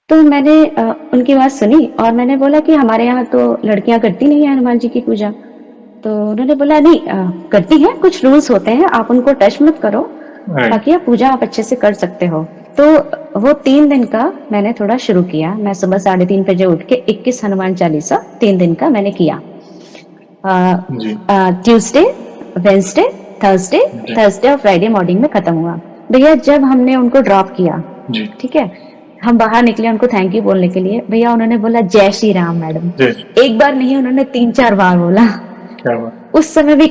तो मैंने उनकी बात सुनी और मैंने बोला कि हमारे यहाँ तो लड़कियां करती नहीं है हनुमान जी की पूजा। तो उन्होंने बोला नहीं, करती हैं, कुछ रूल्स होते हैं, आप उनको टच मत करो, राइट। बाकी आप पूजा आप अच्छे से कर सकते हो। तो वो 3 दिन का मैंने थोड़ा शुरू किया। मैं सुबह 3:30 बजे उठ के 21 हनुमान चालीसा 3 दिन का मैंने किया। जी। ट्यूसडे, वेंसडे, थर्सडे, जी। थर्सडे और फ्राइडे मॉर्निंग में खत्म हुआ। भैया जब हमने उनको ड्रॉप किया, जी। ठीक है, हम बाहर निकले उनको थैंक यू बोलने के लिए, भैया उन्होंने बोला जय श्री राम मैडम। जी। एक बार नहीं, उन्होंने 3-4 बार बोला। क्या बात। उस समय भी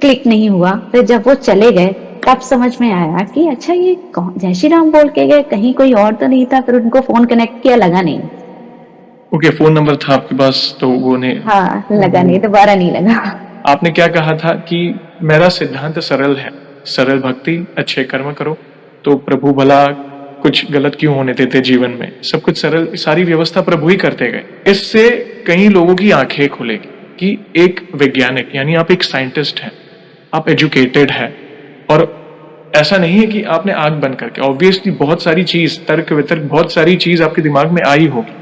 क्लिक नहीं हुआ। फिर जब वो चले गए तब समझ में आया कि अच्छा ये कौन जय श्री राम बोल के गए, कहीं कोई और तो नहीं था। फिर उनको फोन कनेक्ट किया, लगा नहीं। ओके, फोन नंबर था आपके पास तो वो ने हाँ, लगा नहीं, वो दोबारा नहीं लगा। आपने क्या कहा था कि मेरा सिद्धांत सरल है, सरल भक्ति, अच्छे कर्म करो तो प्रभु भला कुछ गलत क्यों होने देते जीवन में, सब कुछ सरल, सारी व्यवस्था प्रभु ही करते गए। इससे कई लोगों की आंखें खुलेगी कि एक वैज्ञानिक यानी आप एक साइंटिस्ट हैं, आप एजुकेटेड हैं, और ऐसा नहीं है कि आपने आंख बंद करके, ऑब्वियसली बहुत सारी चीज, तर्क वितर्क, बहुत सारी चीज आपके दिमाग में आई होगी।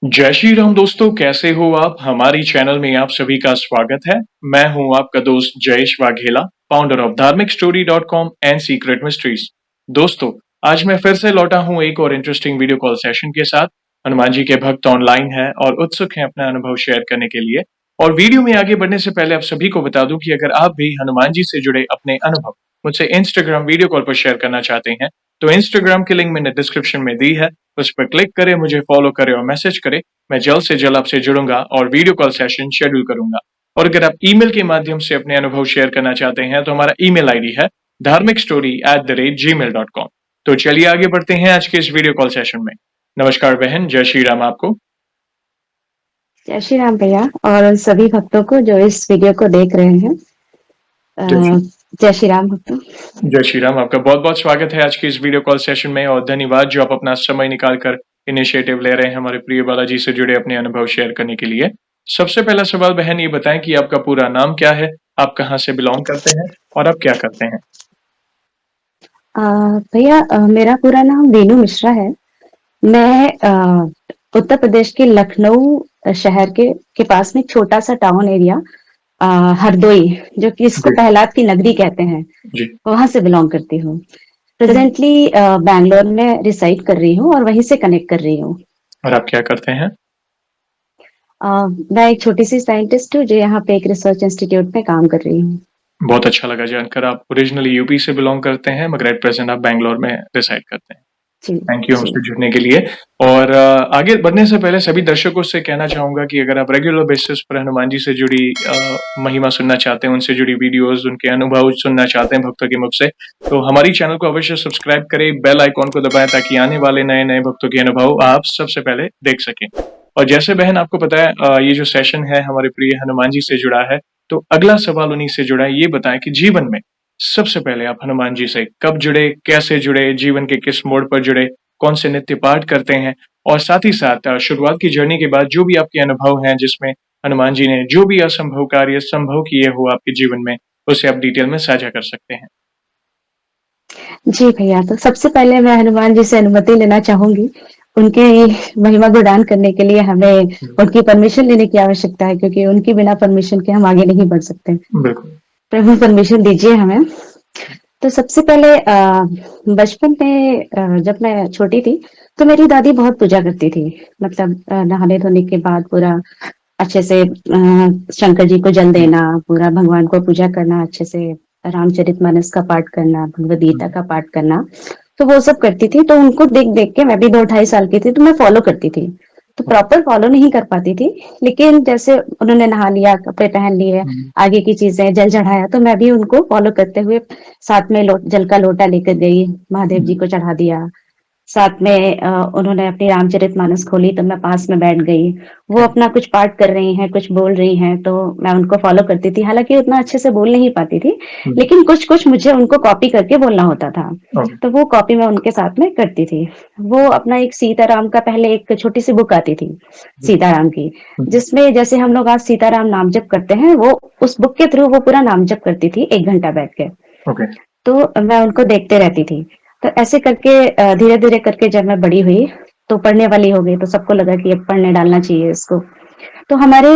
जय श्री राम दोस्तों, कैसे हो आप? हमारी चैनल में आप सभी का स्वागत है। मैं हूं आपका दोस्त जयेश वाघेला, फाउंडर ऑफ धार्मिक स्टोरी.com एंड सीक्रेट मिस्ट्रीज। दोस्तों, आज मैं फिर से लौटा हूं एक और इंटरेस्टिंग वीडियो कॉल सेशन के साथ। हनुमान जी के भक्त ऑनलाइन हैं और उत्सुक हैं अपना अनुभव शेयर करने के लिए। और वीडियो में आगे बढ़ने से पहले आप सभी को बता दूं कि अगर आप भी हनुमान जी से जुड़े अपने अनुभव मुझसे इंस्टाग्राम वीडियो कॉल पर शेयर करना चाहते हैं तो इंस्टाग्राम की लिंक मैंने डिस्क्रिप्शन में दी है, उस पर क्लिक करें, मुझे फॉलो करें और मैसेज करें। मैं जल्द से जल्द आपसे जुड़ूंगा और वीडियो कॉल सेशन शेड्यूल करूंगा। और अगर आप ईमेल के माध्यम से अपने अनुभव शेयर करना चाहते हैं तो हमारा ईमेल आईडी है dharmikstory@gmail.com। तो चलिए आगे बढ़ते हैं आज के इस वीडियो कॉल सेशन में। नमस्कार बहन, जय श्री राम आपको। जय श्री राम भैया, और उन सभी भक्तों को जो इस वीडियो को देख रहे हैं। अ, जय श्री जय श्री राम भक्तों। जय श्री राम, आपका बहुत बहुत स्वागत है आज के इस वीडियो कॉल सेशन में और धन्यवाद जो आप अपना समय निकालकर इनिशिएटिव ले रहे हैं हमारे प्रिय बालाजी से जुड़े अपने अनुभव शेयर करने के लिए। सबसे पहला सवाल बहन ये बताएं कि आपका पूरा नाम क्या है, आप कहाँ से बिलोंग करते हैं और आप क्या करते हैं? अ, भैया, मेरा पूरा नाम वीनू मिश्रा है। मैं उत्तर प्रदेश के लखनऊ शहर के पास में एक छोटा सा टाउन एरिया, अ, हरदोई, जो कि इसको जी। पहलाद की नगरी कहते हैं, जी। वहां से बिलोंग करती हूँ। प्रेजेंटली बैंगलोर में रिसाइड कर रही हूँ और वहीं से कनेक्ट कर रही हूँ। और आप क्या करते हैं? अ, मैं एक छोटी सी साइंटिस्ट हूँ जो यहाँ पे एक रिसर्च इंस्टीट्यूट में काम कर रही हूँ। बहुत अच्छा लगा जानकर, आप ओरिजिनली यूपी से बिलोंग करते हैं मगर एट प्रेजेंट आप बैंगलोर में रिसाइड करते हैं। जी। थैंक यू जी। हमसे जुड़ने के लिए। और आगे बढ़ने से पहले सभी दर्शकों से कहना चाहूंगा कि अगर आप रेगुलर बेसिस पर हनुमान जी से जुड़ी महिमा सुनना चाहते हैं, उनसे जुड़ी वीडियोस, उनके अनुभव सुनना चाहते हैं भक्तों के मुख से, तो हमारी चैनल को अवश्य सब्सक्राइब करें, बेल आइकॉन को दबाएं ताकि आने वाले नए नए भक्तों के अनुभव आप सबसे पहले देख सकें। और जैसे बहन आपको पता है, ये जो सेशन है हमारे प्रिय हनुमान जी से जुड़ा है, तो अगला सवाल उन्हीं से जुड़ा है। ये बताएं कि जीवन में सबसे पहले आप हनुमान जी से कब जुड़े, कैसे जुड़े, जीवन के किस मोड़ पर जुड़े, कौन से नित्य पाठ करते हैं, और साथ ही साथ शुरुआत की जर्नी के बाद जो भी आपके अनुभव हैं जिसमें हनुमान जी ने जो भी असंभव कार्य संभव किए हो आपके जीवन में, उसे आप डिटेल में साझा कर सकते हैं। जी भैया, तो सबसे पहले मैं हनुमान जी से अनुमति लेना चाहूंगी। उनकी महिमा गुणगान करने के लिए हमें उनकी परमिशन लेने की आवश्यकता है, क्योंकि उनकी बिना परमिशन के हम आगे नहीं बढ़ सकते। बिल्कुल। प्रभु परमिशन दीजिए हमें। तो सबसे पहले बचपन में, जब मैं छोटी थी तो मेरी दादी बहुत पूजा करती थी। मतलब नहाने धोने के बाद पूरा अच्छे से शंकर जी को जल देना, पूरा भगवान को पूजा करना, अच्छे से रामचरितमानस का पाठ करना, भगवद गीता का पाठ करना, तो वो सब करती थी। तो उनको देख देख के मैं भी 2-2.5 साल की थी तो मैं फॉलो करती थी। तो प्रॉपर फॉलो नहीं कर पाती थी, लेकिन जैसे उन्होंने नहा लिया, कपड़े पहन लिए, आगे की चीजें, जल चढ़ाया, तो मैं भी उनको फॉलो करते हुए साथ में जल का लोटा लेकर गई, महादेव जी को चढ़ा दिया। साथ में उन्होंने अपनी रामचरितमानस खोली तो मैं पास में बैठ गई। वो अपना कुछ पाठ कर रही हैं, कुछ बोल रही हैं, तो मैं उनको फॉलो करती थी। हालांकि उतना अच्छे से बोल नहीं पाती थी, लेकिन कुछ कुछ मुझे उनको कॉपी करके बोलना होता था। ओके। तो वो कॉपी मैं उनके साथ में करती थी। वो अपना एक सीताराम का, पहले एक छोटी सी बुक आती थी सीताराम की, जिसमें जैसे हम लोग आज सीताराम नाम जप करते हैं, वो उस बुक के थ्रू वो पूरा नाम जप करती थी 1 घंटा बैठ के। ओके। तो मैं उनको देखते रहती थी। तो ऐसे करके धीरे-धीरे करके जब मैं बड़ी हुई, तो पढ़ने वाली हो गई, तो सबको लगा कि अब पढ़ने डालना चाहिए इसको। तो हमारे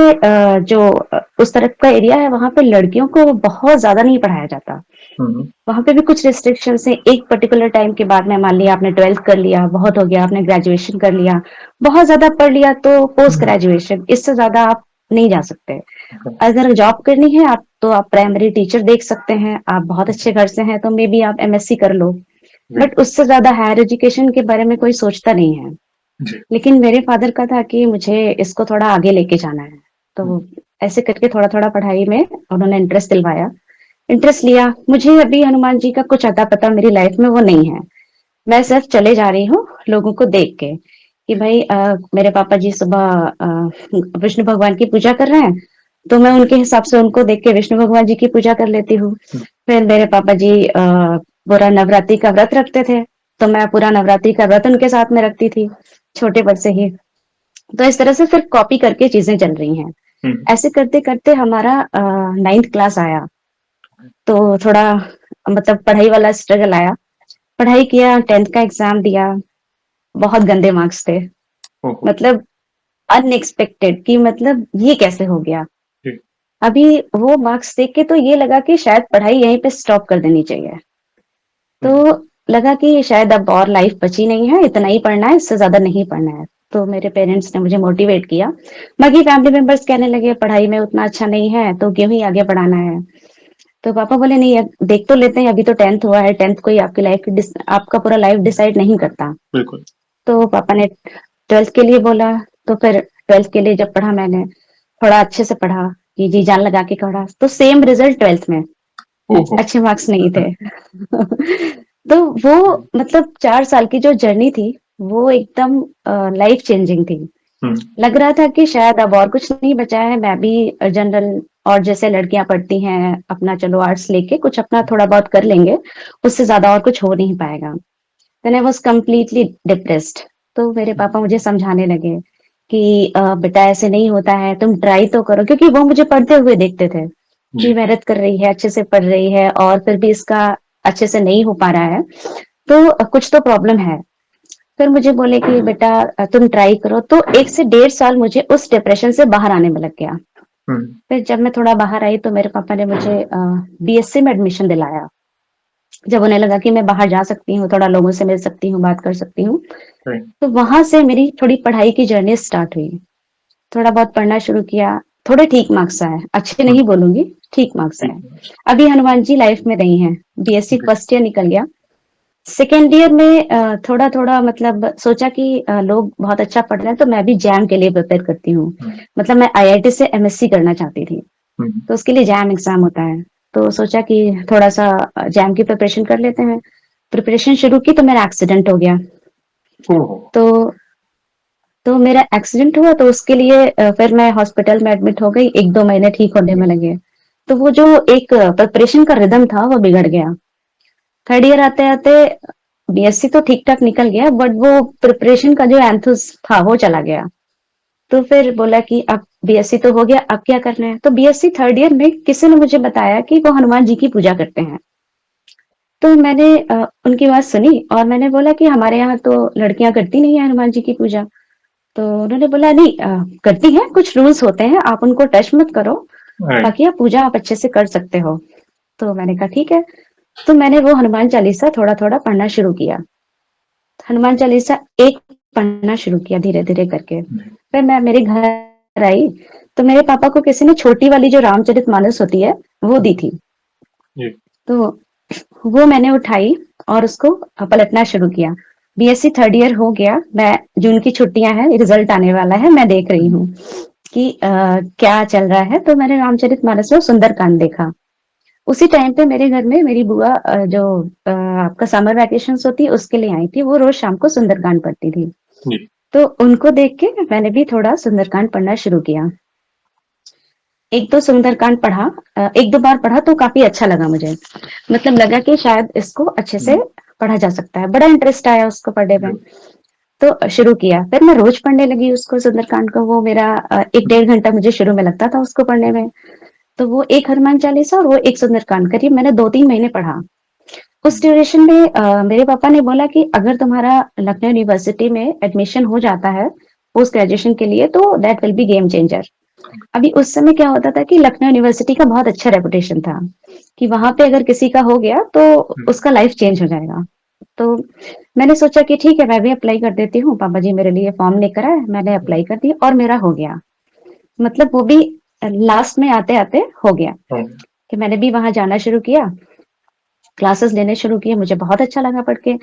उस तरफ का एरिया है, वहाँ पे लड़कियों को बहुत ज़्यादा नहीं पढ़ाया जाता। हुँ, वहाँ पे भी कुछ रिस्ट्रिक्शंस हैं, एक पर्टिकुलर टाइम के बाद में मान लिया आपने 12th कर लिया, बहुत हो गया, आपने ग्रेजुएशन कर लिया, बहुत ज़्यादा पढ़ लिया तो पोस्ट हुँ, ग्रेजुएशन, इससे ज़्यादा आप नहीं जा सकते। ओके, अगर जॉब करनी है आप तो आप प्राइमरी टीचर देख सकते हैं, आप बहुत अच्छे घर से हैं तो मे बी आप एमएससी कर लो। राइट, बट उससे ज़्यादा हायर एजुकेशन के बारे में कोई सोचता नहीं है। जी, लेकिन मेरे फादर का था कि मुझे इसको थोड़ा आगे लेके जाना है। हुँ, तो ऐसे करके थोड़ा-थोड़ा पढ़ाई में उन्होंने इंटरेस्ट दिलवाया। इंटरेस्ट लिया। मुझे अभी हनुमान जी का कुछ अता-पता मेरी लाइफ में वो नहीं है। मैं सिर्फ चले जा रही हूँ लोगों को देख के कि भाई मेरे पापा जी सुबह विष्णु भगवान की पूजा कर रहे हैं, तो मैं उनके हिसाब से उनको देख के विष्णु भगवान जी की पूजा कर लेती हूँ। हुँ, फिर मेरे पापा जी पूरा नवरात्रि का व्रत रखते थे, तो मैं पूरा नवरात्रि का व्रत उनके साथ में रखती थी, छोटे बड़ से ही। तो इस तरह से फिर कॉपी करके चीजें चल रही हैं। हुँ, ऐसे करते-करते हमारा 9th क्लास आया, तो थोड़ा मतलब पढ़ाई वाला स्ट्रगल आया। पढ़ाई किया, 10th का एग्ज़ाम दिया, बहुत गंदे मार्क्स थे। ओहो! मतलब अनएक्सपेक्टेड कि मतलब ये कैसे हो गया? जी, अभी वो मार्क्स देख के तो ये लगा कि शायद पढ़ाई यहीं पे स्टॉप कर देनी चाहिए। तो हुँ, लगा कि शायद अब और लाइफ बची नहीं है, इतना ही पढ़ना है, इससे ज़्यादा नहीं पढ़ना है। तो मेरे पेरेंट्स ने मुझे मोटिवेट किया। बाकी फैमिली मेंबर्स कहने लगे पढ़ाई में उतना अच्छा नहीं है, तो क्यों ही आगे पढ़ाना है? तो पापा बोले नहीं अब देख तो लेते हैं, अभी तो 10th हुआ है, 10th कोई आपकी लाइफ की आपका पूरा लाइफ हुँ, डिसाइड नहीं करता। बिल्कुल, तो पापा ने 12th के लिए बोला, तो फिर 12th के लिए जब पढ़ा मैंने, थोड़ा अच्छे से पढ़ा, कि जी जान लगा के पढ़ा, तो सेम रिजल्ट 12th में, ओहो! अच्छे मार्क्स नहीं थे। तो वो हुँ, मतलब 4 साल की जो जर्नी थी, वो एकदम लाइफ चेंजिंग थी। हुँ, लग रहा था कि शायद अब और कुछ नहीं बचा है, मैं भी जनरल और जैसे लड़कियां पढ़ती हैं, अपना चलो आर्ट्स लेके कुछ अपना थोड़ा बहुत कर लेंगे, उससे ज्यादा और कुछ हो नहीं पाएगा। Then I was completely depressed. तो मेरे हुँ, पापा मुझे समझाने लगे कि बेटा ऐसे नहीं होता है, तुम ट्राई तो करो, क्योंकि वो मुझे पढ़ते हुए देखते थे कि जी, मेहनत कर रही है, अच्छे से पढ़ रही है और फिर भी इसका अच्छे से नहीं हो पा रहा है, तो कुछ तो प्रॉब्लम है। फिर मुझे बोले कि बेटा तुम ट्राई करो, तो 1 से डेढ़ साल मुझे उस डिप्रेशन से बाहर आने में लग गया। हुँ, फिर जब मैं थोड़ा बाहर आई तो मेरे पापा ने मुझे बीएससी में एडमिशन दिलाया। जब उन्हें लगा कि मैं बाहर जा सकती हूँ, थोड़ा लोगों से मिल सकती हूँ, बात कर सकती हूँ, राइट, तो वहाँ से मेरी थोड़ी पढ़ाई की जर्नी स्टार्ट हुई। थोड़ा बहुत पढ़ना शुरू किया, थोड़े ठीक मार्क्स आए, अच्छे हुँ, नहीं बोलूँगी, ठीक मार्क्स ठीक आए। है, अभी हनुमान जी लाइफ में नहीं है, बीएससी जी, फर्स्ट ईयर निकल गया। सेकंड ईयर में थोड़ा-थोड़ा मतलब सोचा कि लोग बहुत अच्छा पढ़ रहे हैं, तो मैं भी जैम के लिए प्रिपेयर करती हूँ। हुँ, मतलब मैं आईआईटी से एमएससी करना चाहती थी, हुँ, तो उसके लिए जैम एग्ज़ाम होता है। तो सोचा कि थोड़ा-सा जैम की प्रिपरेशन कर लेते हैं। प्रिपरेशन शुरू की तो मेरा एक्सीडेंट हो गया। ओहो! तो मेरा एक्सीडेंट हुआ तो उसके लिए फिर मैं हॉस्पिटल में एडमिट हो गई, 1-2 महीने ठीक होने में जी, लगे। तो वो जो एक प्रिपरेशन का रिदम था वो बिगड़ गया। थर्ड ईयर आते-आते बीएससी तो ठीक-ठाक निकल गया, बट वो प्रिपरेशन का जो एंथुस था वो चला गया। तो फिर बोला कि अब बीएससी तो हो गया, अब क्या करना है? तो बीएससी थर्ड ईयर में किसी ने मुझे बताया कि वो हनुमान जी की पूजा करते हैं। तो मैंने उनकी बात सुनी और मैंने बोला कि हमारे यहाँ तो लड़कियां करती नहीं है हनुमान जी की पूजा। तो उन्होंने बोला नहीं करती हैं, कुछ रूल्स होते हैं, आप उनको टच मत करो, राइट, बाकी आप पूजा आप अच्छे से कर सकते हो। तो मैंने कहा ठीक है। तो मैंने वो हनुमान चालीसा थोड़ा-थोड़ा पढ़ना शुरू किया। हनुमान चालीसा एक पढ़ना शुरू किया धीरे-धीरे करके। जी, फिर मैं मेरे घर आई, तो मेरे पापा को किसी ने छोटी वाली जो रामचरितमानस होती है, वो दी हुँ, थी। जी, तो वो मैंने उठाई और उसको पलटना शुरू किया। बीएससी थर्ड ईयर हो गया, मैं जून की छुट्टियाँ हैं, रिजल्ट आने वाला है, मैं देख रही हुँ, हूँ कि क्या चल रहा है, तो मैंने रामचरितमानस में सुंदरकांड देखा। उसी टाइम पे मेरे घर में मेरी बुआ जो आपका समर वैकेशंस होती है उसके लिए आई थी, वो रोज़ शाम को सुंदरकांड पढ़ती थी। जी, तो उनको देख के मैंने भी थोड़ा सुंदरकांड पढ़ना शुरू किया। 1-2 सुंदरकांड पढ़ा 1-2 बार पढ़ा तो काफ़ी अच्छा लगा मुझे। मतलब लगा कि शायद इसको अच्छे से हुँ, पढ़ा जा सकता है। बड़ा इंटरेस्ट आया उसको पढ़ने में। बिल्कुल, तो शुरू किया। फिर मैं रोज़ पढ़ने लगी उसको सुंदरकांड को। वो मेरा 1 हुँ, डेढ़ घंटा मुझे शुरू में लगता था उसको पढ़ने जी, में। तो वो 1 हनुमान चालीसा और वो 1 सुंदरकांड करीब मैंने 2-3 महीने पढ़ा। उस ड्यूरेशन में मेरे पापा ने बोला कि अगर तुम्हारा लखनऊ यूनिवर्सिटी में एडमिशन हो जाता है पोस्ट ग्रेजुएशन के लिए तो that will be game changer. अभी उस समय क्या होता था कि लखनऊ यूनिवर्सिटी का बहुत अच्छा रेपुटेशन था कि वहां पे अगर किसी का हो गया तो हुँ, उसका लाइफ चेंज हो जाएगा। तो मैंने सोचा कि ठीक है मैं भी अप्लाई कर देती हूँ। पापा जी मेरे लिए फॉर्म लेकर आए, मैंने हुँ, अप्लाई कर दिया और मेरा हो गया। मतलब वो भी लास्ट में आते आते हो गया हुँ, कि मैंने भी वहां जाना शुरू किया, क्लासेस लेने शुरू किए। मुझे बहुत अच्छा लगा पढ़ के।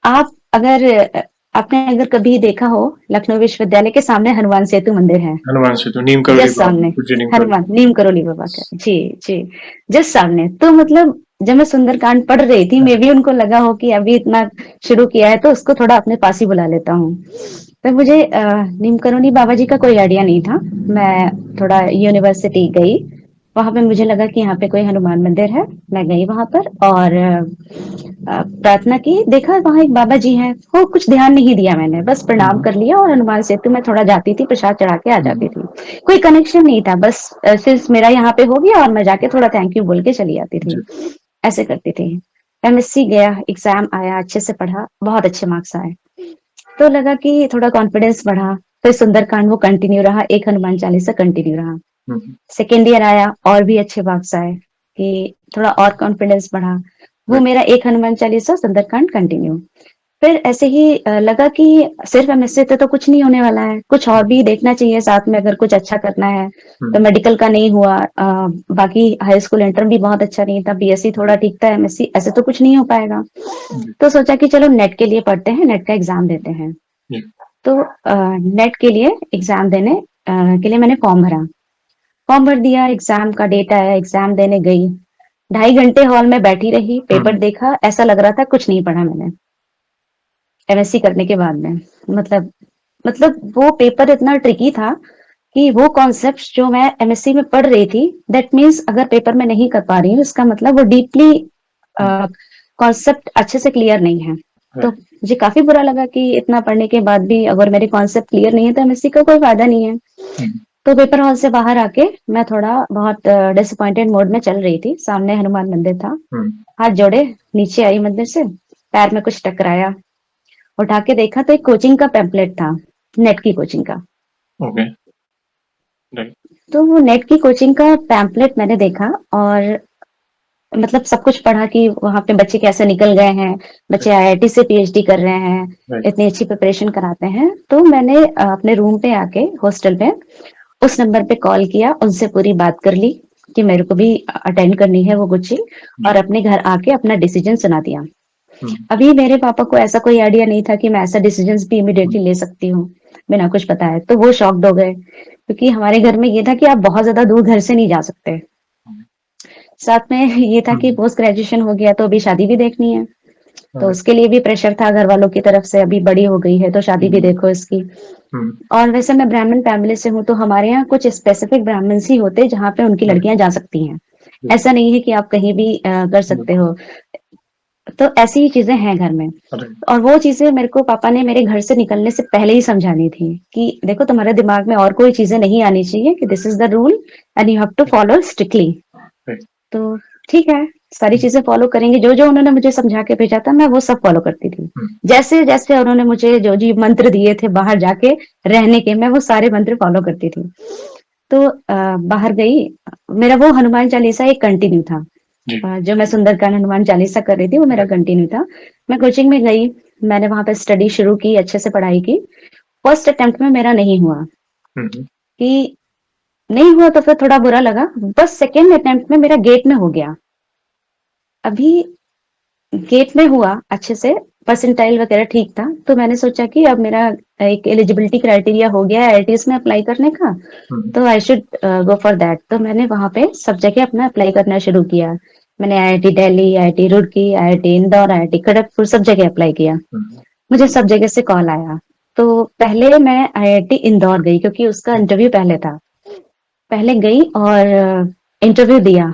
आप अगर आपने अगर कभी देखा हो, लखनऊ विश्वविद्यालय के सामने हनुमान सेतु मंदिर है, हनुमान सेतु, नीम करोली जस्ट बाबा, सामने। पूज्य नीम करोली हनुमान बाबा। नीम करोली बाबा का, जी जी, जस्ट सामने। तो मतलब जब मैं सुंदरकांड पढ़ रही थी, मे भी उनको लगा हो कि अभी इतना शुरू किया है तो उसको थोड़ा अपने पास ही बुला लेता हूँ। तो मुझे नीम करोली बाबा जी का कोई आइडिया नहीं था। मैं थोड़ा यूनिवर्सिटी गई, वहां पे मुझे लगा कि यहाँ पे कोई हनुमान मंदिर है। मैं गई वहां पर और प्रार्थना की, देखा वहां एक बाबा जी हैं। वो कुछ ध्यान नहीं दिया, मैंने बस हुँ, प्रणाम हुँ, कर लिया और हनुमान सेतु में थोड़ा जाती थी, प्रसाद चढ़ा के आ जाती हुँ, थी। कोई कनेक्शन नहीं था, बस सिर्फ मेरा यहाँ पे हो गया और मैं जाके थोड़ा थैंक यू बोल के चली आती थी। जी, ऐसे करती थी। एमएससी गया, एग्जाम आया, अच्छे से पढ़ा, बहुत अच्छे मार्क्स आए। तो लगा कि थोड़ा कॉन्फिडेंस बढ़ा। फिर सुंदरकांड वो कंटिन्यू रहा, एक हनुमान चालीसा कंटिन्यू रहा। हुँ, सेकेंड ईयर आया और भी अच्छे मार्क्स आए कि थोड़ा और कॉन्फिडेंस बढ़ा। वो राइट, मेरा एक हनुमान चालीसा सुंदरकांड कंटिन्यू। फिर ऐसे ही लगा कि सिर्फ एमएससी से तो कुछ नहीं होने वाला है, कुछ और हुँ, भी देखना चाहिए साथ में अगर कुछ अच्छा करना है। हुँ, तो मेडिकल का नहीं हुआ, बाकी हाई स्कूल इंटर भी बहुत अच्छा नहीं था, बीएससी थोड़ा राइट, ठीक था, एमएससी ऐसे तो कुछ नहीं हो पाएगा। जी, तो सोचा कि चलो नेट के लिए पढ़ते हैं, नेट का एग्जाम देते हैं। जी, तो नेट के लिए एग्जाम देने के लिए मैंने फॉर्म भरा। फॉर्म भर दिया, एग्जाम का डेट आया, एग्जाम देने गई। 2.5 घंटे हॉल में बैठी रही, हुँ, पेपर देखा, ऐसा लग रहा था कुछ नहीं पढ़ा मैंने एमएससी करने के बाद में। मतलब वो पेपर इतना ट्रिकी था कि वो कॉन्सेप्ट जो मैं एमएससी में पढ़ रही थी, दैट मीन्स अगर पेपर में नहीं कर पा रही हूँ, इसका मतलब वो डीपली हुँ, कॉन्सेप्ट अच्छे से क्लियर नहीं है। तो राइट, मुझे काफी बुरा लगा कि इतना पढ़ने के बाद भी अगर मेरे कॉन्सेप्ट क्लियर नहीं है तो एमएससी का कोई फायदा नहीं है। हुँ, तो पेपर हॉल से बाहर आके मैं थोड़ा बहुत डिसअपॉइंटेड मोड में चल रही थी। सामने हनुमान मंदिर था, हुँ, हाथ जोड़े नीचे आई मंदिर से, पैर में कुछ टकराया, उठा के देखा तो एक कोचिंग का पैम्पलेट था, नेट की कोचिंग का। ओके, राइट, तो वो नेट की कोचिंग का पैम्पलेट मैंने देखा और मतलब सब कुछ पढ़ा कि वहां पे बच्चे कैसे निकल गए हैं, बच्चे राइट, आईआईटी से पीएचडी कर रहे हैं, राइट, इतनी अच्छी प्रिपरेशन कराते हैं। तो मैंने अपने रूम पे आके हॉस्टल पे उस नंबर पे कॉल किया, उनसे पूरी बात कर ली कि मेरे को भी अटेंड करनी है वो कोचिंग, जी, और अपने घर आके अपना डिसीजन सुना दिया। हुँ, अभी मेरे पापा को ऐसा कोई आइडिया नहीं था कि मैं ऐसा डिसीजन भी हुँ, इमिडिएटली ले सकती हूँ बिना कुछ बताए। तो वो शॉक्ड हो गए क्योंकि हमारे घर में ये था कि आप बहुत ज्यादा दूर घर से नहीं जा सकते। हुँ, साथ में ये था कि हुँ, पोस्ट ग्रेजुएशन हो गया तो अभी शादी भी देखनी है। तो राइट, उसके लिए भी प्रेशर था घर वालों की तरफ से, अभी बड़ी हो गई है तो शादी भी हुँ, देखो इसकी। हुँ, और वैसे मैं ब्राह्मण फैमिली से हूँ तो हमारे यहाँ कुछ स्पेसिफिक ब्राह्मण्स ही होते हैं जहाँ पे उनकी राइट, लड़कियां जा सकती हैं। बिल्कुल, ऐसा नहीं है कि आप कहीं भी कर सकते बिल्कुल, हो। तो ऐसी ही चीजें हैं घर में। राइट, और वो चीजें मेरे को पापा ने मेरे घर से निकलने से पहले ही समझानी थी कि देखो तुम्हारे दिमाग में और कोई चीजें नहीं आनी चाहिए, कि this is the rule and you have to right, follow strictly. Right, तो ठीक है, सारी हुँ, चीजें फॉलो करेंगे, जो जो उन्होंने मुझे समझा के भेजा था मैं वो सब फॉलो करती थी। हुँ, जैसे जैसे उन्होंने मुझे जो जी मंत्र दिए थे बाहर जाके रहने के, मैं वो सारे मंत्र फॉलो करती थी। तो बाहर गई, मेरा वो हनुमान चालीसा एक कंटिन्यू था। जी, जो मैं सुंदरकांड हनुमान चालीसा कर रही थी वो मेरा राइट, कंटिन्यू था। मैं कोचिंग में गई, मैंने वहां पे स्टडी शुरू की, अच्छे से पढ़ाई की। फर्स्ट अटेम्प्ट में मेरा नहीं हुआ, हुँ, हुँ, कि नहीं हुआ तो फिर थोड़ा बुरा लगा। बस सेकेंड अटेम्प्ट में मेरा गेट में हो गया। अभी गेट में हुआ अच्छे से, परसेंटाइल वगैरह ठीक था, तो मैंने सोचा कि अब मेरा एक एलिजिबिलिटी क्राइटेरिया हो गया है आईआईटीज में अप्लाई करने का, हुँ, तो I should go for that. तो मैंने वहां पे सब जगह अपना अप्लाई करना शुरू किया। मैंने IIT Delhi, IIT Roorkee, IIT Indore, IIT Kharagpur सब जगह अप्लाई किया। हुँ, मुझे सब जगह से कॉल आया। तो पहले मैं आईआईटी इंदौर गई क्योंकि उसका इंटरव्यू पहले था। पहले गई और इंटरव्यू दिया।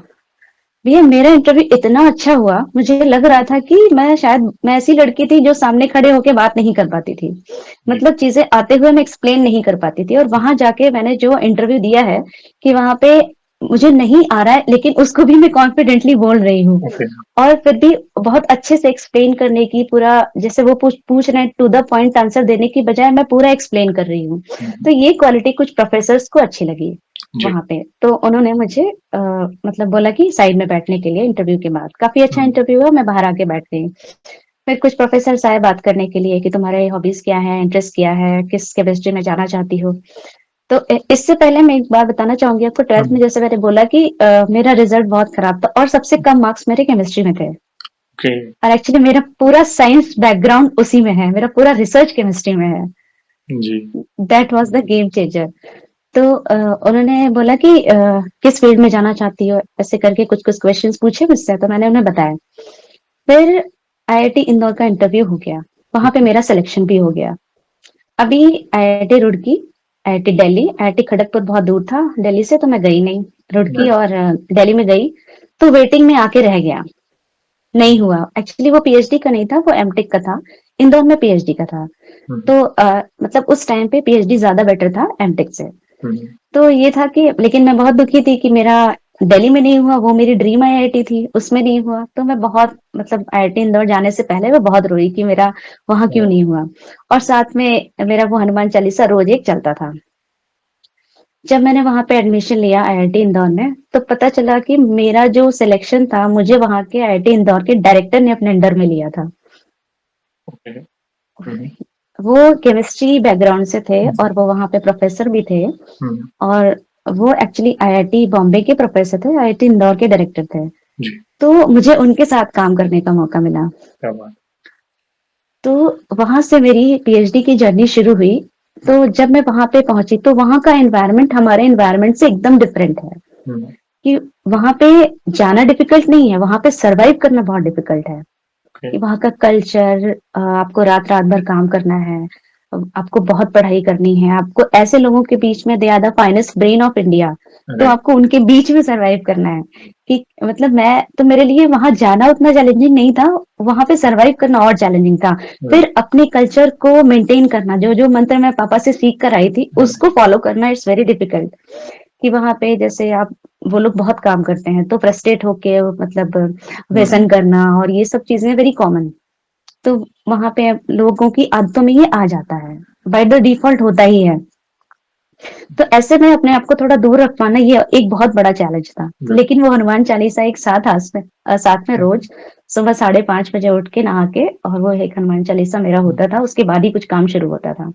भैया मेरा इंटरव्यू इतना अच्छा हुआ, मुझे लग रहा था कि मैं ऐसी लड़की थी जो सामने खड़े होके बात नहीं कर पाती थी। जी, मतलब चीजें आते हुए मैं एक्सप्लेन नहीं कर पाती थी, और वहां जाके मैंने जो इंटरव्यू दिया है कि वहां पे मुझे नहीं आ रहा है, लेकिन उसको भी मैं कॉन्फिडेंटली बोल रही हूँ। ओके। और फिर भी बहुत अच्छे से एक्सप्लेन करने की, पूरा जैसे वो पूछ रहे हैं टू द पॉइंट आंसर देने की बजाय मैं पूरा एक्सप्लेन कर रही हूँ। तो ये क्वालिटी कुछ प्रोफेसर्स को अच्छी लगी जी। वहाँ पे। तो उन्होंने मुझे मतलब बोला कि साइड में बैठने के लिए इंटरव्यू के बाद। काफ़ी अच्छा इंटरव्यू हुआ, मैं बाहर आके बैठ गई। फिर कुछ प्रोफेसर्स आए बात करने के लिए कि तुम्हारे हॉबीज़ क्या हैं, इंटरेस्ट क्या है, किस केमिस्ट्री में जाना चाहती हो? तो इससे पहले मैं एक बात बताना चाहूँगी आपको। 12th में जैसे मैंने बोला कि मेरा रिज़ल्ट बहुत खराब था और सबसे कम मार्क्स मेरे केमिस्ट्री में थे। ओके। और एक्चुअली मेरा पूरा साइंस बैकग्राउंड उसी में है, मेरा पूरा रिसर्च केमिस्ट्री में है। जी। That was the game changer. तो उन्होंने बोला कि किस फील्ड में जाना चाहती हो? ऐसे करके कुछ-कुछ क्वेश्चन्स पूछे मुझसे, तो मैंने उन्हें बताया। फिर आईआईटी इंदौर का इंटरव्यू हो गया, वहाँ पे मेरा सिलेक्शन भी हो गया। अभी IIT Roorkee, IIT Delhi, IIT Kharagpur बहुत दूर था दिल्ली से, तो मैं गई नहीं। रुड़की और दिल्ली में गई, तो वेटिंग में आके रह गया, नहीं हुआ। एक्चुअली वो पीएचडी का नहीं था, वो एमटेक का था। इंदौर में पीएचडी का था। तो मतलब उस टाइम पे पीएचडी ज्यादा बेटर था एमटेक से। तो ये था कि, लेकिन मैं बहुत दुखी थी कि मेरा दिल्ली में नहीं हुआ, वो मेरी ड्रीम आईआईटी थी, उसमें नहीं हुआ। तो मैं बहुत, मतलब आईआईटी इंदौर जाने से पहले मैं बहुत रोई कि मेरा वहां क्यों नहीं हुआ। और साथ में मेरा वो हनुमान चालीसा रोज एक चलता था। जब मैंने वहां पे एडमिशन लिया आईआईटी इंदौर में, तो पता चला कि मेरा जो सिलेक्शन था, मुझे वहां के आईआईटी इंदौर के डायरेक्टर ने अपने अंडर में लिया था। ओके। वो केमिस्ट्री बैकग्राउंड से थे और वो वहां पे प्रोफेसर भी थे। और वो एक्चुअली आईआईटी बॉम्बे के प्रोफेसर थे, आईआईटी इंदौर के डायरेक्टर थे। जी। तो मुझे उनके साथ काम करने का मौका मिला। क्या बात। तो वहां से मेरी पीएचडी की जर्नी शुरू हुई। तो जब मैं वहां पे पहुंची, तो वहां का एनवायरनमेंट हमारे एनवायरनमेंट से एकदम डिफरेंट है। कि वहां पे जाना डिफिकल्ट नहीं है, वहां पे सरवाइव करना बहुत डिफिकल्ट है। कि वहाँ का कल्चर, आपको रात रात भर काम करना है, आपको बहुत पढ़ाई करनी है, आपको ऐसे लोगों के बीच में, they are the finest brain of India, तो आपको उनके बीच में सरवाइव करना है। कि मतलब मैं तो, मेरे लिए वहां जाना उतना चैलेंजिंग नहीं था, वहां पे सरवाइव करना और चैलेंजिंग था। फिर अपने कल्चर को मेंटेन करना, जो जो मंत्र मैं पापा से सीख कर आई थी उसको फॉलो करना, इट्स वेरी डिफिकल्ट। कि वहां पे जैसे आप, वो लोग बहुत काम करते हैं तो फ्रस्ट्रेट होके, मतलब व्यसन करना और ये सब चीजें वेरी कॉमन। तो वहां पे लोगों की आदतों में ये आ जाता है, बाय द डिफॉल्ट होता ही है। तो ऐसे में अपने आप को थोड़ा दूर रख पाना, ये एक बहुत बड़ा चैलेंज था। लेकिन वो हनुमान चालीसा एक साथ में रोज सुबह 5:30 बजे उठ के नहा के, और वो एक हनुमान चालीसा मेरा होता था, उसके बाद ही कुछ काम शुरू होता था।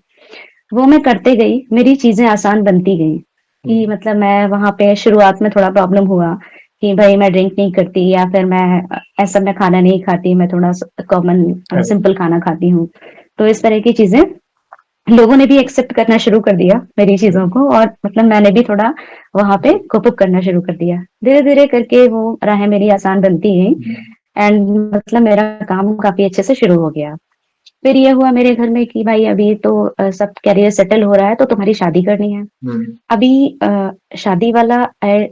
वो मैं करते गई, मेरी चीजें आसान बनती गई। कि मतलब मैं वहां पे शुरुआत में थोड़ा प्रॉब्लम हुआ कि भाई मैं ड्रिंक नहीं करती, या फिर मैं ऐसा, मैं खाना नहीं खाती, मैं थोड़ा कॉमन सिंपल खाना खाती हूँ। तो इस तरह की चीजें लोगों ने भी एक्सेप्ट करना शुरू कर दिया मेरी चीजों को, और मतलब मैंने भी थोड़ा वहां पे कोप अप करना शुरू कर दिया। धीरे धीरे करके वो राहें मेरी आसान बनती गई, एंड मतलब मेरा काम काफी अच्छे से शुरू हो गया। फिर ये हुआ मेरे घर में कि भाई अभी तो सब कैरियर सेटल हो रहा है, तो तुम्हारी शादी करनी है। अभी शादी वाला,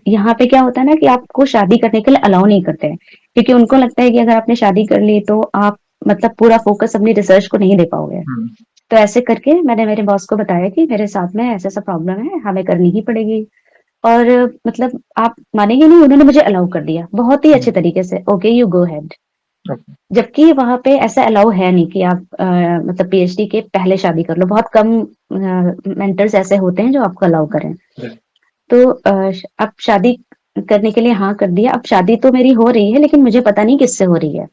यहाँ पे क्या होता है ना कि आपको शादी करने के लिए अलाउ नहीं करते हैं, क्योंकि उनको लगता है कि अगर आपने शादी कर ली तो आप मतलब पूरा फोकस अपनी रिसर्च को नहीं दे पाओगे। तो ऐसे करके मैंने मेरे बॉस को बताया कि मेरे साथ में ऐसा ऐसा प्रॉब्लम है, हमें करनी ही पड़ेगी। और मतलब आप मानेंगे नहीं, उन्होंने मुझे अलाउ कर दिया बहुत ही अच्छे तरीके से, ओके यू गो हेड। जबकि वहां पे ऐसा अलाउ है नहीं कि आप मतलब पीएचडी के पहले शादी कर लो। बहुत कम मेंटर्स ऐसे होते हैं जो आपको अलाउ करें। तो अब शादी करने के लिए हाँ कर दिया। अब शादी तो मेरी हो रही है, लेकिन मुझे पता नहीं किससे हो रही है।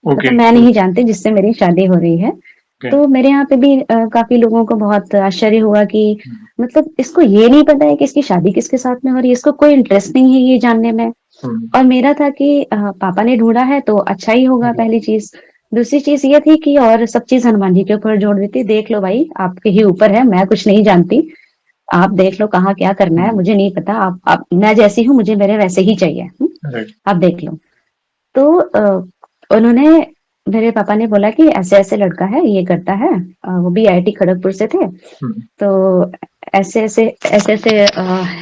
मतलब मैं नहीं जानती जिससे मेरी शादी हो रही है। तो मेरे यहाँ पे भी काफी लोगों को बहुत आश्चर्य हुआ कि मतलब इसको ये नहीं पता है कि इसकी शादी किसके साथ में हो रही है, इसको कोई इंटरेस्ट नहीं है ये जानने में। और मेरा था कि पापा ने ढूंढा है तो अच्छा ही होगा, पहली चीज। दूसरी चीज ये थी कि, और सब चीज हनुमान जी के ऊपर जोड़ देती, देख लो भाई आपके ही ऊपर है, मैं कुछ नहीं जानती, आप देख लो कहाँ क्या करना है, मुझे नहीं पता। आप मैं जैसी हूँ, मुझे मेरे वैसे ही चाहिए। आप देख लो। तो उन्होंने, मेरे पापा ने बोला कि ऐसे ऐसे लड़का है, ये करता है, वो भी आईआईटी खड़गपुर से थे। तो ऐसे ऐसे ऐसे ऐसे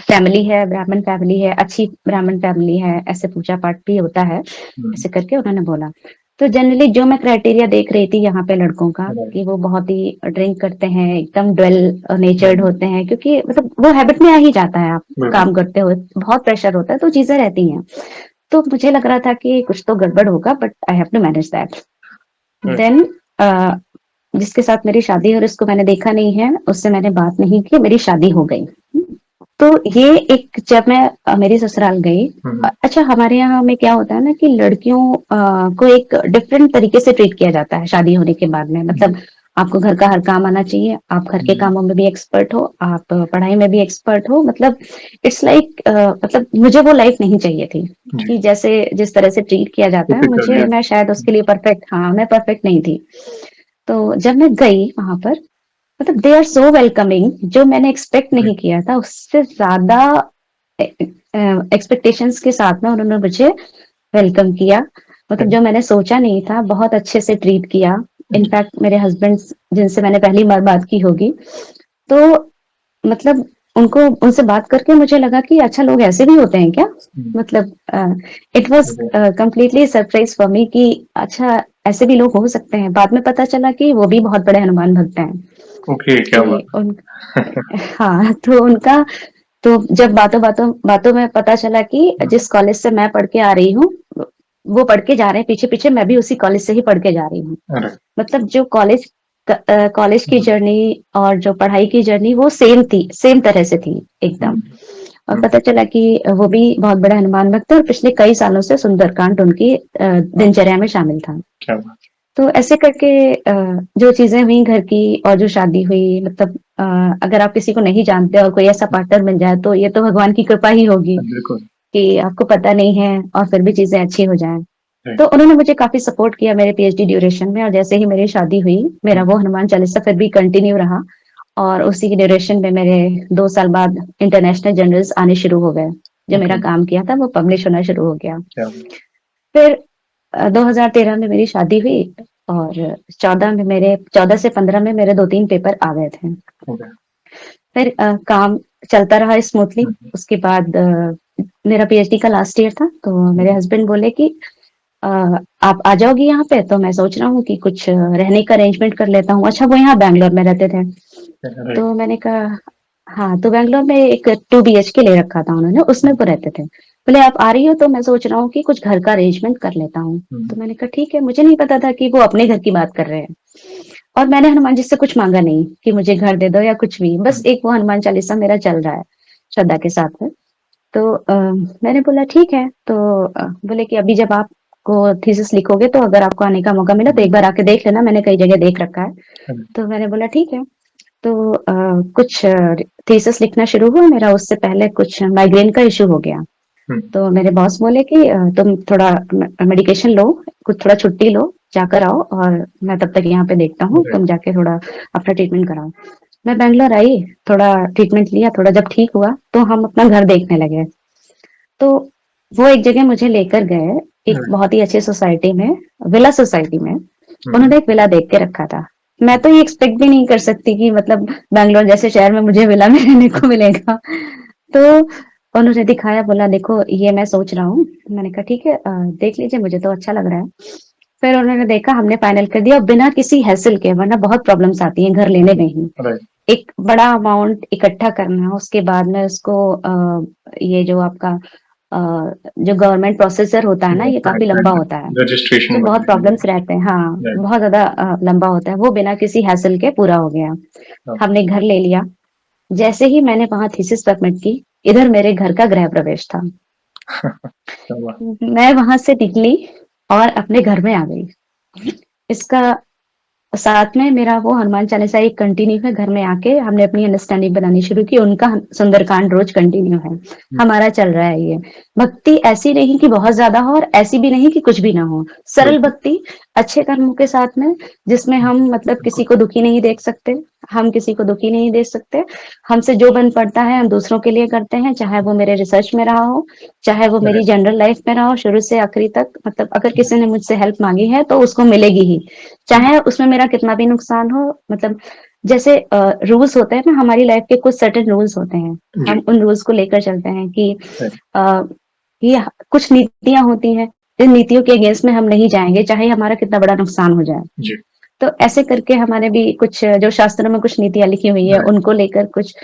फैमिली है, ब्राह्मण फैमिली है, अच्छी ब्राह्मण फैमिली है, ऐसे पूजा पाठ भी होता है, ऐसे करके उन्होंने बोला। तो जनरली जो मैं क्राइटेरिया देख रही थी यहाँ पे लड़कों का राइट। कि वो बहुत ही ड्रिंक करते हैं, एकदम ड्वेल नेचर्ड हुँ, होते हैं, क्योंकि मतलब वो हैबिट में आ ही जाता है, आप बिल्कुल। काम करते हो, बहुत प्रेशर होता है, तो चीजें रहती हैं। तो मुझे लग रहा था कि कुछ तो गड़बड़ होगा, but I have to manage that. Right. Then जिसके साथ मेरी शादी हुई और उसको मैंने देखा नहीं है, उससे मैंने बात नहीं की, मेरी शादी हो गई। तो ये एक जब मैं मेरी ससुराल गई, हुँ, हुँ। अच्छा हमारे यहाँ में क्या होता है ना कि लड़कियों को एक डिफरेंट तरीके से ट्रीट किया जाता है शादी होने के बाद में, जी। मतलब आपको घर का हर काम आना चाहिए, आप घर के जी, कामों में भी एक्सपर्ट हो, आप पढ़ाई में भी एक्सपर्ट हो, मतलब इट्स लाइक मतलब मुझे वो लाइफ नहीं चाहिए थी जी। कि जैसे जिस तरह से ट्रीट किया जाता है टिपिकल मुझे, या मैं शायद उसके लिए परफेक्ट, हाँ मैं परफेक्ट नहीं थी। तो जब मैं गई वहां पर, मतलब दे आर सो वेलकमिंग, जो मैंने एक्सपेक्ट राइट, नहीं किया था उससे ज्यादा एक्सपेक्टेशंस के साथ में उन्होंने मुझे वेलकम किया। मतलब राइट। जो मैंने सोचा नहीं था, बहुत अच्छे से ट्रीट किया। जी, इनफैक्ट मेरे हस्बैंड जिनसे मैंने पहली बार बात की होगी, तो मतलब उनको उनसे बात करके मुझे लगा कि अच्छा लोग ऐसे भी होते हैं क्या, हुँ, मतलब it was okay, completely surprise for me कि अच्छा ऐसे भी लोग हो सकते हैं। बाद में पता चला कि वो भी बहुत बड़े हनुमान भक्त हैं, ओके, क्या कि बात उन हाँ, तो उनका, तो जब बातों बातों बातों में पता चला कि है। जिस कॉलेज से मैं पढ़ के आ रही हूँ, वो पढ़ के जा रहे हैं पीछे पीछे, मैं भी उसी कॉलेज से ही पढ़ के जा रही हूँ। राइट। मतलब जो कॉलेज की हुँ, जर्नी और जो पढ़ाई की जर्नी वो सेम थी, सेम तरह से थी हुँ, एकदम। और हुँ, पता चला कि वो भी बहुत बड़े हनुमान भक्त है और पिछले कई सालों से सुंदरकांड उनकी हाँ, दिनचर्या में शामिल था। क्या बात तो ऐसे करके जो चीजें हुई घर की और जो शादी हुई, मतलब अगर आप किसी को नहीं जानते और कोई ऐसा पार्टनर मिल जाए तो ये तो भगवान की कृपा ही होगी है, बिल्कुल, कि आपको पता नहीं है और फिर भी चीजें अच्छी हो जाएं। राइट, तो उन्होंने मुझे काफी सपोर्ट किया मेरे पीएचडी ड्यूरेशन में, और जैसे ही मेरी शादी हुई, मेरा हुँ, वो हनुमान चालीसा फिर भी कंटिन्यू रहा, और उसी की ड्यूरेशन में मेरे 2 साल बाद इंटरनेशनल जर्नल्स आने शुरू हो गए। जो ओके, मेरा काम किया था वो पब्लिश होना शुरू हो गया। क्या बात फिर 2013 में मेरी शादी हुई, और 14 से 15 में मेरे 2-3 पेपर आ गए थे। हो गया। फिर काम चलता रहा स्मूथली। हुँ, उसके बाद मेरा पीएचडी का लास्ट ईयर था, तो मेरे हुँ, हस्बैंड बोले कि अ, आप आ जाओगी यहाँ पे, तो मैं सोच रहा हूँ कि कुछ रहने का अरेंजमेंट कर लेता हूँ। अच्छा वो यहाँ बैंगलोर में रहते थे, राइट, तो मैंने कहा हाँ, तो बैंगलोर में एक 2 BHK ले रखा था उन्होंने, उसमें हुँ, वो रहते थे। बोले आप आ रही हो तो मैं सोच रहा हूँ कि कुछ घर का अरेंजमेंट कर लेता हूँ। हुँ, तो मैंने कहा ठीक है, मुझे नहीं पता था कि वो अपने घर की बात कर रहे हैं। और मैंने हनुमान जी से कुछ मांगा नहीं कि मुझे घर दे दो या कुछ भी, बस हुँ, एक वो हनुमान चालीसा मेरा चल रहा है श्रद्धा के साथ में। तो मैंने बोला ठीक है, तो बोले कि अभी जब आपको थीसिस लिखोगे तो अगर आपको आने का मौका मिला तो हुँ, एक बार आके देख लेना, मैंने कई जगह देख रखा है। राइट, तो मैंने बोला ठीक है। तो कुछ थीसिस लिखना शुरू हुआ मेरा, उससे पहले कुछ माइग्रेन का इशू हो गया। हुँ, तो मेरे बॉस बोले कि तुम थोड़ा मेडिकेशन लो, कुछ थोड़ा छुट्टी लो, जाकर आओ, और मैं तब तक यहाँ पे देखता हूँ, राइट, तुम जाके थोड़ा अपना ट्रीटमेंट कराओ। मैं बैंगलोर आई, थोड़ा ट्रीटमेंट लिया, थोड़ा जब ठीक हुआ तो हम अपना घर देखने लगे। तो वो एक जगह मुझे लेकर गए, एक राइट, बहुत ही अच्छी सोसाइटी में, विला सोसाइटी में। हुँ, उन्होंने एक विला देख के रखा था। मैं तो ये एक्सपेक्ट भी नहीं कर सकती कि मतलब बैंगलोर जैसे शहर में मुझे विला में रहने को मिलेगा। तो उन्होंने दिखाया, बोला देखो ये मैं सोच रहा हूँ। मैंने कहा ठीक है, देख लीजिए, मुझे तो अच्छा लग रहा है। फिर उन्होंने देखा, हमने फाइनल कर दिया, और बिना किसी हैसल के, वरना बहुत प्रॉब्लम्स आती हैं घर लेने में ही। राइट, एक बड़ा अमाउंट इकट्ठा करना, उसके बाद में उसको ये जो आपका अ, जो गवर्नमेंट प्रोसेसर होता है ना, ये काफी राइट, लंबा राइट, होता है। रजिस्ट्रेशन तो बहुत वगैरह, प्रॉब्लम्स रहते हैं, हाँ, राइट, बहुत ज्यादा लंबा होता है वो, बिना किसी हैसल के पूरा हो गया। हाँ, हमने घर ले लिया। जैसे ही मैंने वहां थीसिस सबमिट की, इधर मेरे घर का गृह प्रवेश था। क्या बात मैं वहां से निकली और अपने घर में आ गई। इसका साथ में मेरा वो हनुमान चालीसा एक कंटिन्यू है, घर में आके हमने अपनी अंडरस्टैंडिंग बनानी शुरू की, उनका सुंदरकांड रोज कंटिन्यू है, हुँ, हमारा चल रहा है ये। भक्ति ऐसी नहीं कि बहुत ज्यादा हो और ऐसी भी नहीं कि कुछ भी ना हो, सरल बिल्कुल, भक्ति, अच्छे कर्मों के साथ में, जिसमें हुँ, हम मतलब बिल्कुल, किसी को दुखी नहीं देख सकते, हम किसी को दुखी नहीं दे सकते। हमसे जो बन पड़ता है हम दूसरों के लिए करते हैं, चाहे वो मेरे रिसर्च में रहा हो, चाहे वो मेरी राइट, जनरल लाइफ में रहा हो, शुरू से आखिरी तक। मतलब अगर हुँ, किसी ने मुझसे हेल्प मांगी है तो उसको मिलेगी ही, हुँ, चाहे उसमें मेरा कितना भी नुकसान हो। मतलब जैसे रूल्स होते हैं ना, हमारी लाइफ के कुछ सर्टेन रूल्स होते हैं, जी, हम उन रूल्स को लेकर चलते हैं कि राइट, अ, ये कुछ नीतियां होती हैं, इन नीतियों के अगेंस्ट में हम नहीं जाएँगे, चाहे हमारा कितना बड़ा नुकसान हो जाए। जी। तो ऐसे करके हमारे भी कुछ जो शास्त्रों में कुछ नीतियाँ लिखी हुई है, राइट। उनको लेकर कुछ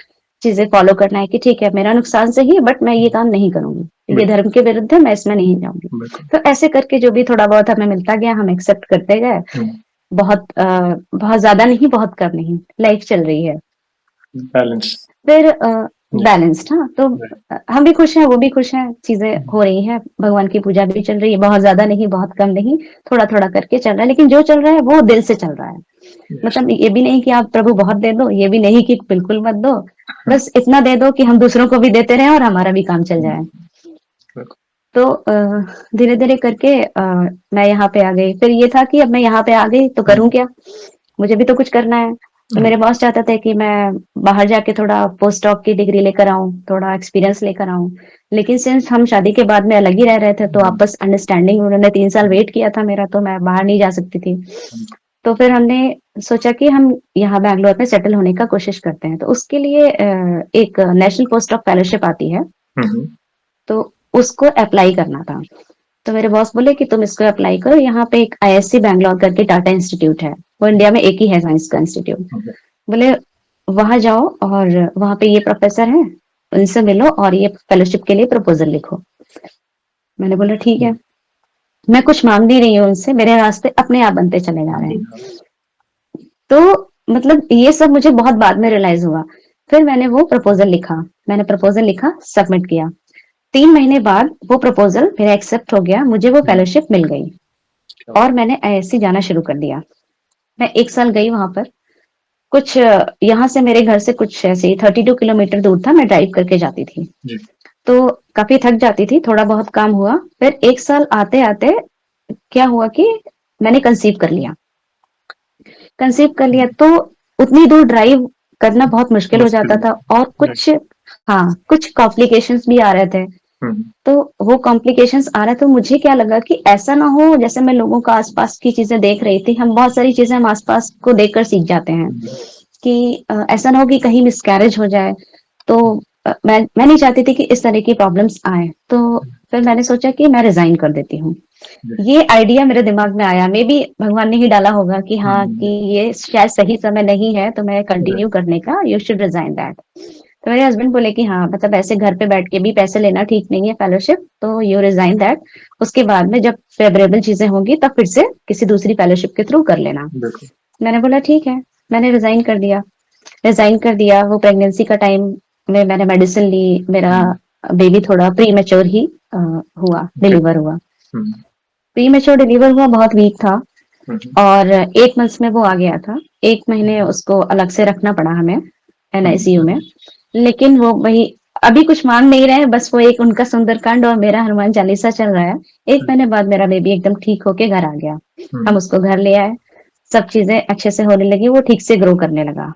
चीज़ें फ़ॉलो करना है कि ठीक है, मेरा नुकसान सही है बट मैं ये काम नहीं करूँगी। ये बिल्कुल, धर्म के विरुद्ध है, मैं इसमें नहीं जाऊँगी। बिल्कुल। तो ऐसे करके जो भी थोड़ा बहुत हमें मिलता गया, हम एक्सेप्ट करते गए। हुँ, बहुत ज़्यादा नहीं, बहुत कम नहीं, लाइफ़ चल रही है। बैलेंस। फिर जी, बैलेंस्ड हाँ, तो राइट। हम भी खुश हैं, वो भी खुश हैं, चीज़ें हुँ, हो रही हैं, भगवान की पूजा भी चल रही है, बहुत ज़्यादा नहीं, बहुत कम नहीं, थोड़ा-थोड़ा करके चल रहा है, लेकिन जो चल रहा है वो दिल से चल रहा है। यस। मतलब ये भी नहीं कि आप प्रभु बहुत दे दो, ये भी नहीं कि बिल्कुल मत दो, हुँ, बस इतना दे दो कि हम दूसरों को भी देते रहें और हमारा भी काम चल हुँ, जाए। बिल्कुल। तो धीरे-धीरे करके मैं यहाँ पे आ गई। फिर ये था कि अब मैं यहाँ पे आ गई तो हुँ, करूँ क्या? मुझे भी तो कुछ करना है। तो हुँ, मेरे बॉस चाहते थे कि मैं बाहर जाके थोड़ा पोस्ट डॉक की डिग्री लेकर आऊँ, थोड़ा एक्सपीरियंस लेकर आऊँ। लेकिन सिंस हम शादी के बाद में अलग ही रह रहे थे, तो हुँ, आपस अंडरस्टैंडिंग उन्होंने 3 साल वेट किया था मेरा, तो मैं बाहर नहीं जा सकती थी। हुँ, तो फिर हमने सोचा कि हम यहाँ बैंगलोर में सेटल होने का कोशिश करते हैं। तो उसके लिए एक नेशनल पोस्ट डॉक फेलोशिप आती है, हुँ, हुँ, तो उसको अप्लाई करना था। तो मेरे बॉस बोले कि तुम इसको अप्लाई करो, यहाँ पे एक आईएससी बैंगलोर करके टाटा इंस्टीट्यूट है, वो इंडिया में एक ही है साइंस का इंस्टीट्यूट। ओके। बोले वहां जाओ और वहां पे ये प्रोफेसर हैं, उनसे मिलो और ये फेलोशिप के लिए प्रपोजल लिखो। मैंने बोला ठीक हुँ, है। मैं कुछ मांग नहीं रही हूँ उनसे, मेरे रास्ते अपने आप बनते चले जा रहे जी हैं। हाँ। तो मतलब ये सब मुझे बहुत बाद में रियलाइज हुआ। फिर मैंने वो प्रपोजल लिखा, मैंने प्रपोजल लिखा, सबमिट किया। 3 महीने बाद वो प्रपोजल मेरा एक्सेप्ट हो गया, मुझे वो हुँ, फेलोशिप मिल गई क्या और बात मैंने आईएससी जाना शुरू कर दिया। मैं 1 साल गई वहां पर। कुछ यहाँ से मेरे घर से कुछ ऐसे ही 32 किलोमीटर दूर था, मैं ड्राइव करके जाती थी। जी, तो काफी थक जाती थी, थोड़ा बहुत काम हुआ। फिर 1 साल आते आते क्या हुआ कि मैंने कंसीव कर लिया। कंसीव कर लिया हुँ, तो उतनी दूर ड्राइव करना बहुत मुश्किल हो मुश्किल जाता था होता और है। राइट। कुछ हाँ, कुछ कॉम्प्लिकेशंस भी आ रहे थे। हुँ, तो वो कॉम्प्लिकेशंस आ रहे तो मुझे क्या लगा कि ऐसा ना हो जैसे मैं लोगों का आसपास की चीजें देख रही थी। हम बहुत सारी चीजें हम आसपास को देखकर सीख जाते हैं हुँ, कि ऐसा ना हो कि कहीं मिसकैरेज हो जाए। तो मैं नहीं चाहती थी कि इस तरह की प्रॉब्लम्स आए। तो फिर मैंने सोचा कि मैं रिजाइन कर देती हूँ। जी, ये आइडिया मेरे दिमाग में आया, मे बी भगवान ने ही डाला होगा कि हुँ, हाँ, कि ये शायद सही समय नहीं है तुम्हें राइट। कंटिन्यू करने का, यू शुड रिजाइन दैट। तो मेरे हस्बैंड बोले कि हाँ, मतलब ऐसे घर पे बैठ के भी पैसे लेना ठीक नहीं है फेलोशिप, तो यू रिजाइन दैट। उसके बाद में जब फेवरेबल चीजें होंगी तब फिर से किसी दूसरी फेलोशिप के थ्रू कर लेना। बिल्कुल। मैंने बोला ठीक है। मैंने रिजाइन कर दिया। रिजाइन कर दिया, वो प्रेगनेंसी का टाइम में मैंने मेडिसिन ली। मेरा हुँ, बेबी थोड़ा प्री मेच्योर ही हुआ, ओके। डिलीवर हुआ। हुँ, प्री मेच्योर डिलीवर हुआ, बहुत वीक था हुँ, हुँ, और 1 मंथ में वो आ गया था। 1 महीने उसको अलग से रखना पड़ा हमें हुँ, एनआईसीयू में। लेकिन वो वही, अभी कुछ मांग नहीं रहे, बस वो एक उनका सुंदरकांड और मेरा हनुमान चालीसा चल रहा है। 1 महीने बाद मेरा बेबी एकदम ठीक होके घर आ गया। हम हुँ, उसको घर ले आए। सब चीजें अच्छे से होने लगी, वो ठीक से ग्रो करने लगा।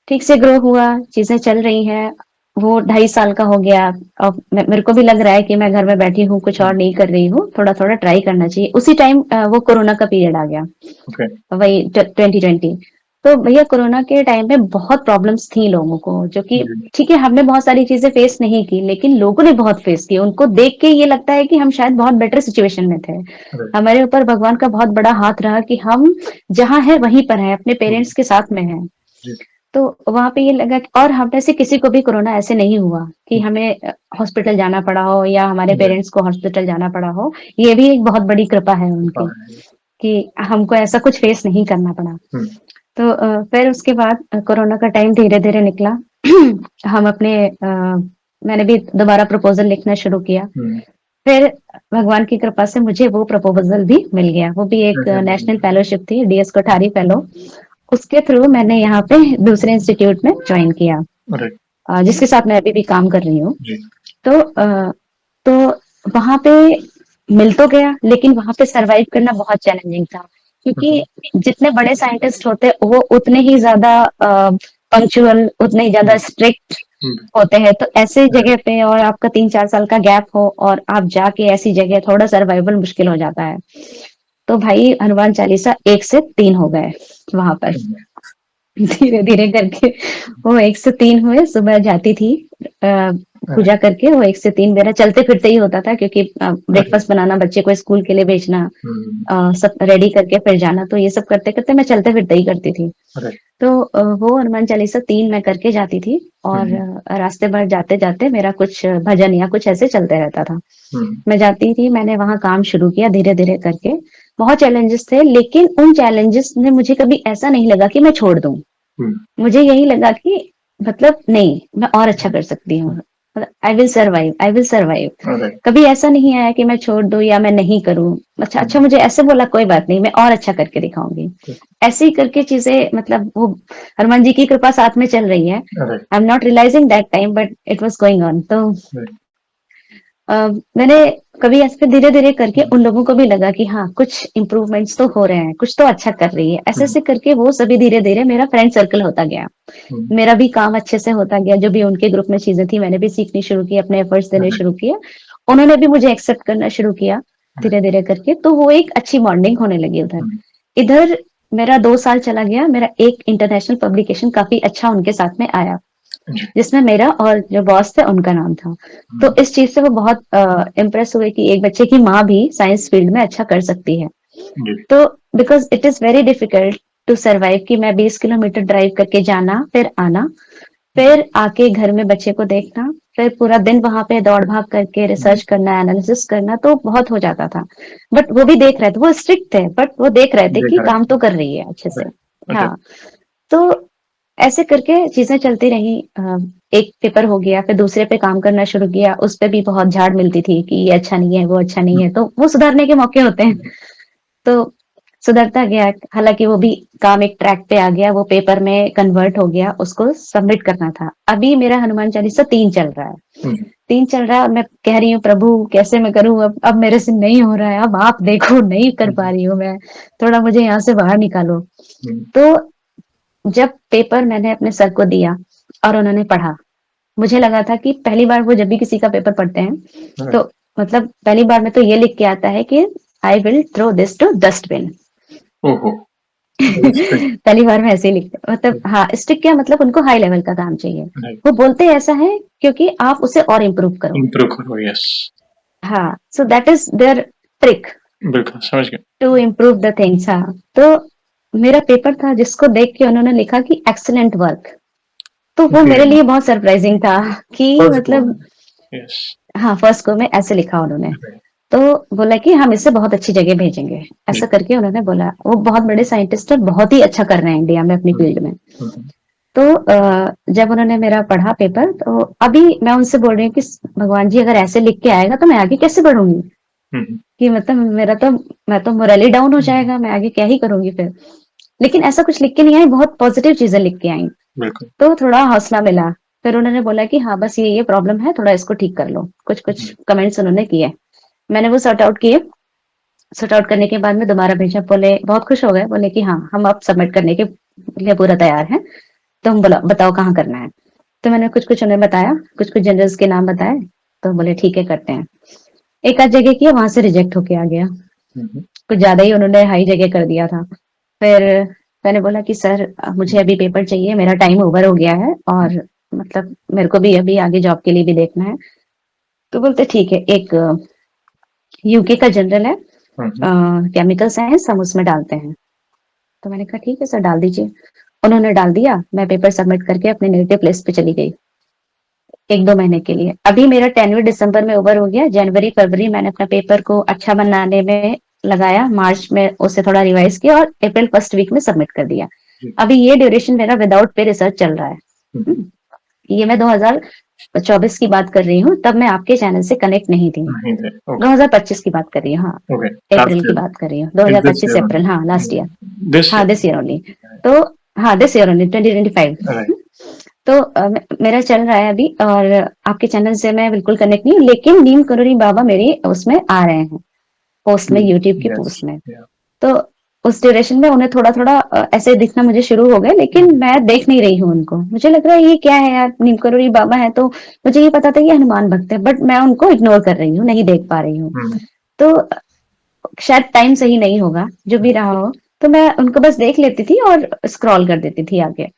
ठीक से ग्रो हुआ, चीजें चल रही हैं। वो 2.5 साल का हो गया। अब मेरे को भी लग रहा है कि मैं घर में बैठी हूँ, कुछ और हुँ, नहीं कर रही हूँ, थोड़ा थोड़ा ट्राई करना चाहिए। उसी टाइम वो कोरोना का पीरियड आ गया, ओके। वही 2020। तो भैया कोरोना के टाइम पे बहुत प्रॉब्लम्स थी लोगों को, जो कि जी, ठीक है, हमने बहुत सारी चीजें फेस नहीं की, लेकिन लोगों ने बहुत फेस की। उनको देख के ये लगता है कि हम शायद बहुत बेटर सिचुएशन में थे। राइट। हमारे ऊपर भगवान का बहुत बड़ा हाथ रहा कि हम जहाँ हैं वहीं पर हैं, अपने हुँ, पेरेंट्स के साथ में हैं। जी, तो वहां पे ये लगा और हम में से किसी को भी कोरोना ऐसे नहीं हुआ कि हमें हॉस्पिटल जाना पड़ा हो या हमारे राइट। पेरेंट्स को हॉस्पिटल जाना पड़ा हो। ये भी एक बहुत बड़ी कृपा है हाँ, उनकी है। कि हमको ऐसा कुछ फेस नहीं करना पड़ा। हुँ, तो फिर उसके बाद कोरोना का टाइम धीरे धीरे निकला। हम अपने मैंने भी दोबारा प्रपोजल लिखना शुरू किया। हुँ, फिर भगवान की कृपा से मुझे वो प्रपोजल भी मिल गया। वो भी एक कैसे नेशनल मिलेगा? फेलोशिप थी, डीएस कोठारी फेलो। उसके थ्रू मैंने यहाँ पे दूसरे इंस्टीट्यूट में ज्वाइन किया, राइट। जिसके साथ मैं अभी भी काम कर रही हूँ। जी, तो तो वहां पे मिल तो गया, लेकिन वहां पे सरवाइव करना बहुत चैलेंजिंग था, हुँ, क्योंकि हुँ, जितने बड़े साइंटिस्ट होते वो उतने ही ज्यादा पंक्चुअल, उतने ही ज्यादा हुँ, स्ट्रिक्ट हुँ, होते हैं। तो ऐसे जगह राइट। पे और आपका 3-4 साल का गैप हो और आप जाके ऐसी जगह, थोड़ा सर्वाइवल मुश्किल हो जाता है। तो भाई हनुमान चालीसा 1 से 3 हो गए वहां पर। हुँ, धीरे धीरे करके वो 1 से 3 हुए। सुबह जाती थी, पूजा करके वो 1 से 3 मेरा चलते-फिरते ही होता था क्योंकि अरे! ब्रेकफ़ास्ट बनाना, बच्चे को स्कूल के लिए भेजना, हुँ, सब रेडी करके फिर जाना, तो ये सब करते-करते मैं चलते-फिरते ही करती थी। अरे! तो वो हनुमान चालीसा 3 मैं करके जाती थी और हुँ, रास्ते भर जाते-जाते मेरा कुछ भजन या कुछ ऐसे चलते रहता था। हुँ, मैं जाती थी, मैंने वहाँ काम शुरू किया धीरे-धीरे करके। बहुत चैलेंजेस थे, लेकिन उन चैलेंजेस ने मुझे कभी ऐसा नहीं लगा कि मैं छोड़ दूँ। हुँ, मुझे यही लगा कि मतलब नहीं, मैं और अच्छा कर सकती हूँ। मतलब आई विल सर्वाइव। अरे! कभी ऐसा नहीं आया कि मैं छोड़ दूँ या मैं नहीं करूँ। अच्छा हुँ, अच्छा मुझे ऐसे बोला कोई बात नहीं, मैं और अच्छा करके दिखाऊँगी। ऐसे ही करके चीज़ें मतलब वो हनुमान जी की कृपा साथ में चल रही है। अरे! I am not realizing that time but it was going on. तो राइट, अ, मैंने कभी ऐसे धीरे-धीरे करके हुँ, उन लोगों को भी लगा कि हाँ, कुछ इम्प्रूवमेंट्स तो हो रहे हैं, कुछ तो अच्छा कर रही है। हुँ, ऐसे-ऐसे करके वो सभी धीरे-धीरे मेरा फ्रेंड सर्कल होता गया। हुँ, मेरा भी काम अच्छे से होता गया, जो भी उनके ग्रुप में चीज़ें थी, मैंने भी सीखनी शुरू की, अपने एफर्ट्स देने अरे! शुरू किए। उन्होंने भी मुझे एक्सेप्ट करना शुरू किया, अरे! धीरे-धीरे करके, तो वो एक अच्छी बॉन्डिंग होने लगी उधर। हुँ, इधर मेरा 2 साल चला गया, मेरा एक इंटरनेशनल पब्लिकेशन काफ़ी अच्छा उनके साथ में आया। जी, जिसमें मेरा और जो बॉस थे उनका नाम था। हुँ, तो इस चीज़ से वो बहुत इम्प्रेस हुए कि एक बच्चे की माँ भी साइंस फील्ड में अच्छा कर सकती है। जी, तो because it is very difficult to survive कि मैं 20 किलोमीटर ड्राइव करके जाना, फिर आना, जी, फिर आके घर में बच्चे को देखना, फिर पूरा दिन वहाँ पे दौड़-भाग करके हुँ, रिसर्च करना, एनालिसिस करना तो बहुत हो जाता था। बट वो भी देख रहे थे, वो स्ट्रिक्ट थे बट वो देख रहे थे कि देखा है, काम तो कर रही है अच्छे से। राइट, अरे! हाँ, तो ऐसे करके चीज़ें चलती रहीं। एक पेपर हो गया, फिर दूसरे पे काम करना शुरू किया, उस पे भी बहुत झाड़ मिलती थी कि ये अच्छा नहीं है, वो अच्छा नहीं हुँ, है, तो वो सुधारने के मौके होते हैं। हुँ, तो सुधरता गया, हालाँकि वो भी काम एक ट्रैक पे आ गया, वो पेपर में कन्वर्ट हो गया, उसको सबमिट करना था। अभी मेरा हनुमान चालीसा 3 चल रहा है। हुँ, 3 चल रहा है और मैं कह रही हूँ प्रभु कैसे मैं करूँ अब मेरे से नहीं हो रहा है, अब आप देखो नहीं कर हुँ, पा रही हूँ मैं, थोड़ा मुझे यहाँ से बाहर निकालो। हुँ, तो जब पेपर मैंने अपने सर को दिया और उन्होंने पढ़ा, मुझे लगा था कि पहली बार वो जब भी किसी का पेपर पढ़ते हैं, राइट, तो मतलब पहली बार में तो ये लिख के आता है कि I will throw this to dustbin. ओहो! दैट्स ग्रेट, पहली बार में ऐसे ही लिखते मतलब हाँ, स्टिक क्या मतलब उनको हाई लेवल का काम चाहिए। राइट, वो बोलते ऐसा है क्योंकि आप उसे और इम्प्रूव करो। इम्प्रूव करो, यस, हाँ, so that is their trick बिल्कुल, समझ गया। To improve the things. हाँ, तो मेरा पेपर था जिसको देख के उन्होंने लिखा कि एक्सीलेंट वर्क। तो वो ओके, मेरे लिए बहुत सरप्राइजिंग था कि फर्स्ट गो मतलब में, यस, हाँ, फर्स्ट गो में ऐसे लिखा उन्होंने। राइट, तो बोला कि हम इसे बहुत अच्छी जगह भेजेंगे, जी, ऐसा करके उन्होंने बोला। वो बहुत बड़े साइंटिस्ट और बहुत ही अच्छा कर रहे हैं इंडिया में अपनी हुँ, फील्ड में। हुँ, तो जब उन्होंने मेरा पढ़ा पेपर तो अभी मैं उनसे बोल रही हूँ कि भगवान जी अगर ऐसे लिख के आएगा तो मैं आगे कैसे बढ़ूंगी? हुँ, कि मतलब मेरा तो मैं तो मोरली डाउन हो हुँ, जाएगा, मैं आगे क्या ही करूंगी फिर। लेकिन ऐसा कुछ लिख के नहीं आई, बहुत पॉजिटिव चीजें लिख के आई। बिल्कुल, तो थोड़ा हौसला मिला। फिर उन्होंने बोला कि हाँ बस ये प्रॉब्लम है, थोड़ा इसको ठीक कर लो। कुछ कुछ हुँ, कमेंट्स उन्होंने किए, मैंने वो सॉर्ट आउट किए। सॉर्ट आउट करने के बाद में दोबारा भेजा, बोले बहुत खुश हो गए, बोले कि हाँ हम अब सबमिट करने के लिए पूरा तैयार हैं, तुम बोला बताओ कहाँ करना है। तो मैंने कुछ कुछ उन्हें बताया, कुछ कुछ जनरल्स के नाम बताए। तो बोले ठीक है करते हैं। एक आध जगह किया, वहां से रिजेक्ट होके आ गया। हुँ, हुँ, कुछ ज्यादा ही उन्होंने हाई जगह कर दिया था। फिर मैंने बोला कि सर मुझे अभी पेपर चाहिए, मेरा टाइम ओवर हो गया है और मतलब मेरे को भी अभी आगे जॉब के लिए भी देखना है। तो बोलते ठीक है, एक यूके का जनरल है, हुँ, हुँ, केमिकल साइंस, हम उसमें डालते हैं। तो मैंने कहा ठीक है सर डाल दीजिए। उन्होंने डाल दिया, मैं पेपर सबमिट करके अपने नेटिव प्लेस पे चली गई 1-2 महीने के लिए। अभी मेरा 10वीं दिसंबर में ओवर हो गया, जनवरी फरवरी मैंने अपना पेपर को अच्छा बनाने में लगाया, मार्च में उसे थोड़ा रिवाइज किया और अप्रैल फर्स्ट वीक में सबमिट कर दिया। जी, अभी ये ड्यूरेशन मेरा विदाउट पे रिसर्च चल रहा है। हुँ, हुँ, हम्म, ये मैं 2024 की बात कर रही हूँ, तब मैं आपके चैनल से कनेक्ट नहीं थी। नहीं थे, ओके, 2025 की बात कर रही हूँ, हाँ, ओके, अप्रैल लास्ट की ईयर, बात कर रही हूँ, इन दिस 2025 ईयर अप्रैल, हाँ लास्ट ओनली, ईयर। दिस हाँ ईयर, दिस ईयर ओनली। तो हाँ दिस ईयर ओनली 2025। राइट, तो मेरा चल रहा है अभी और आपके चैनल से मैं बिल्कुल कनेक्ट नहीं हूँ, लेकिन नीम करोरी बाबा मेरी उसमें आ रहे हैं पोस्ट में, यूट्यूब की यस, पोस्ट में। या, तो उस ड्यूरेशन में उन्हें थोड़ा थोड़ा ऐसे दिखना मुझे शुरू हो गया, लेकिन मैं देख नहीं रही हूँ उनको। मुझे लग रहा है ये क्या है यार, नीम करोरी बाबा है, तो मुझे ये पता था ये हनुमान भक्त है, बट मैं उनको इग्नोर कर रही हूँ, नहीं देख पा रही हूँ। हुँ, तो शायद टाइम सही नहीं होगा, जो भी रहा हो। तो मैं उनको बस देख लेती थी और स्क्रॉल कर देती थी आगे।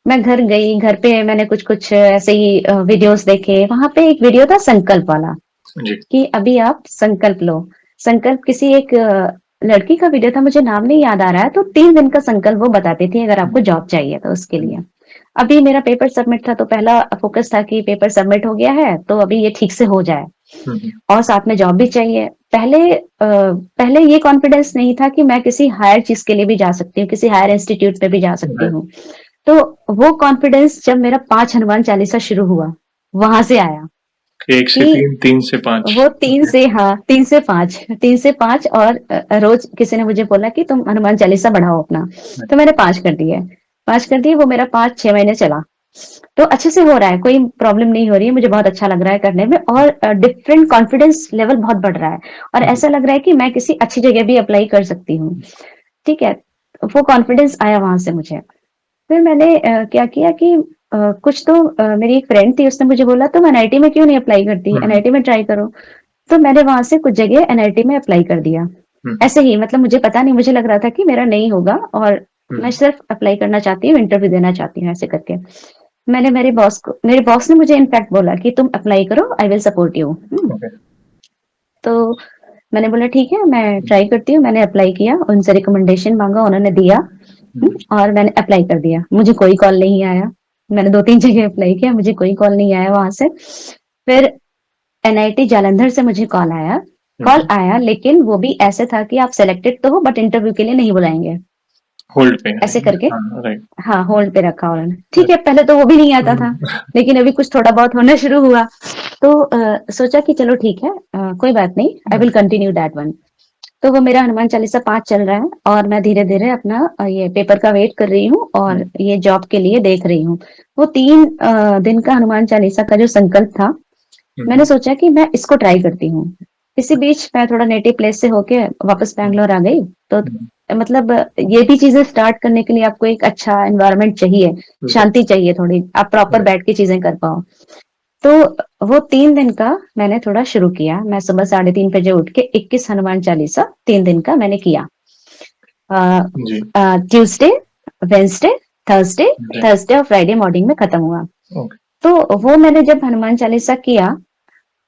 मैं घर गई, घर पे मैंने कुछ-कुछ ऐसे ही वीडियोज़ देखे। वहाँ पे एक वीडियो था संकल्प वाला जी। कि अभी आप संकल्प लो। संकल्प किसी एक लड़की का वीडियो था, मुझे नाम नहीं याद आ रहा है, तो 3 दिन का संकल्प वो बताती थी अगर आपको जॉब चाहिए तो उसके लिए। अभी मेरा पेपर सबमिट था तो पहला फ़ोकस था कि पेपर सबमिट हो गया है, तो अभी ये ठीक से हो जाए हुँ, हुँ। और साथ में जॉब भी चाहिए। पहले ये कॉन्फिडेंस नहीं था कि मैं किसी हायर चीज़ के लिए भी जा सकती हूँ, किसी हायर इंस्टीट्यूट में भी जा सकती राइट। हूँ। तो वो कॉन्फिडेंस जब मेरा 5 हनुमान चालीसा शुरू हुआ, वहाँ से आया 1 से कि 3, 3 से 5। वो 3 से हाँ, 3 से 5 3 से 5 और रोज़ किसी ने मुझे बोला कि तुम हनुमान चालीसा बढ़ाओ अपना, तो मैंने 5 कर दिए। 5 कर दिए, वो मेरा 5-6 महीने चला। तो अच्छे से हो रहा है, कोई प्रॉब्लम नहीं हो रही है, मुझे बहुत अच्छा लग रहा है करने में और डिफरेंट कॉन्फिडेंस लेवल बहुत बढ़ रहा है और जी। ऐसा लग रहा है कि मैं किसी अच्छी जगह भी अप्लाई कर सकती हूँ, ठीक है? वो कॉन्फिडेंस आया वहाँ से मुझे। फिर मैंने क्या किया कि कुछ तो मेरी एक फ्रेंड थी उसने मुझे बोला तुम एनआईटी में क्यों नहीं अप्लाई करती? हुँ, एनआईटी में ट्राई करो। तो मैंने वहाँ से कुछ जगह एनआईटी में अप्लाई कर दिया। हुँ, ऐसे ही मतलब मुझे पता नहीं मुझे लग रहा था कि मेरा नहीं होगा और हुँ। मैं सिर्फ अप्लाई करना चाहती हूँ, इंटरव्यू देना चाहती हूँ ऐसे करके। मैंने मेरे बॉस ने मुझे इनफैक्ट बोला कि तुम अप्लाई करो, I will support you. Okay. तो मैंने बोला ठीक है मैं ट्राई करती हूँ। मैंने अप्लाई किया, उनसे रिकमेंडेशन माँगा, उन्होंने दिया हुँ, और मैंने अप्लाई कर दिया। मुझे कोई कॉल नहीं आया। मैंने 2-3 जगह अप्लाई किया, मुझे कोई कॉल नहीं आया वहाँ से। फिर एनआईटी जालंधर से मुझे हुँ, कॉल हुँ। आया लेकिन वो भी ऐसे था कि आप सिलेक्टेड तो हो बट इंटरव्यू के लिए नहीं बुलाएँगे, होल्ड पे है। ऐसे करके हाँ, राइट। हाँ, होल्ड पे रखा उन्होंने। ठीक राइट। है, पहले तो वो भी नहीं आता था, हुँ, लेकिन अभी कुछ थोड़ा बहुत होना शुरू हुआ। तो सोचा कि चलो ठीक है कोई बात नहीं, I will continue that one. तो वो मेरा हनुमान चालीसा 5 चल रहा है और मैं धीरे-धीरे अपना ये पेपर का वेट कर रही हूँ हुँ, और ये जॉब के लिए देख रही हूँ। वो 3 दिन का हनुमान चालीसा का जो संकल्प था, हुँ, मैंने हुँ, सोचा कि मैं इसको ट्राई करती हूँ। इसी बीच मैं थोड़ा नेटिव प्लेस से होके वापस हुँ, बैंगलोर आ गई। तो हुँ, मतलब ये भी चीज़ें स्टार्ट करने के लिए आपको एक अच्छा एनवायरनमेंट चाहिए, बिल्कुल। शांति चाहिए थोड़ी, आप प्रॉपर राइट। बैठ के चीज़ें कर पाओ। तो वो 3 दिन का मैंने थोड़ा शुरू किया। मैं सुबह साढ़े 3 बजे उठ के 21 हनुमान चालीसा 3 दिन का मैंने किया। अ जी, Tuesday, Wednesday, Thursday, right. Thursday और फ्राइडे मॉर्निंग में खत्म हुआ। ओके। तो वो मैंने जब हनुमान चालीसा किया,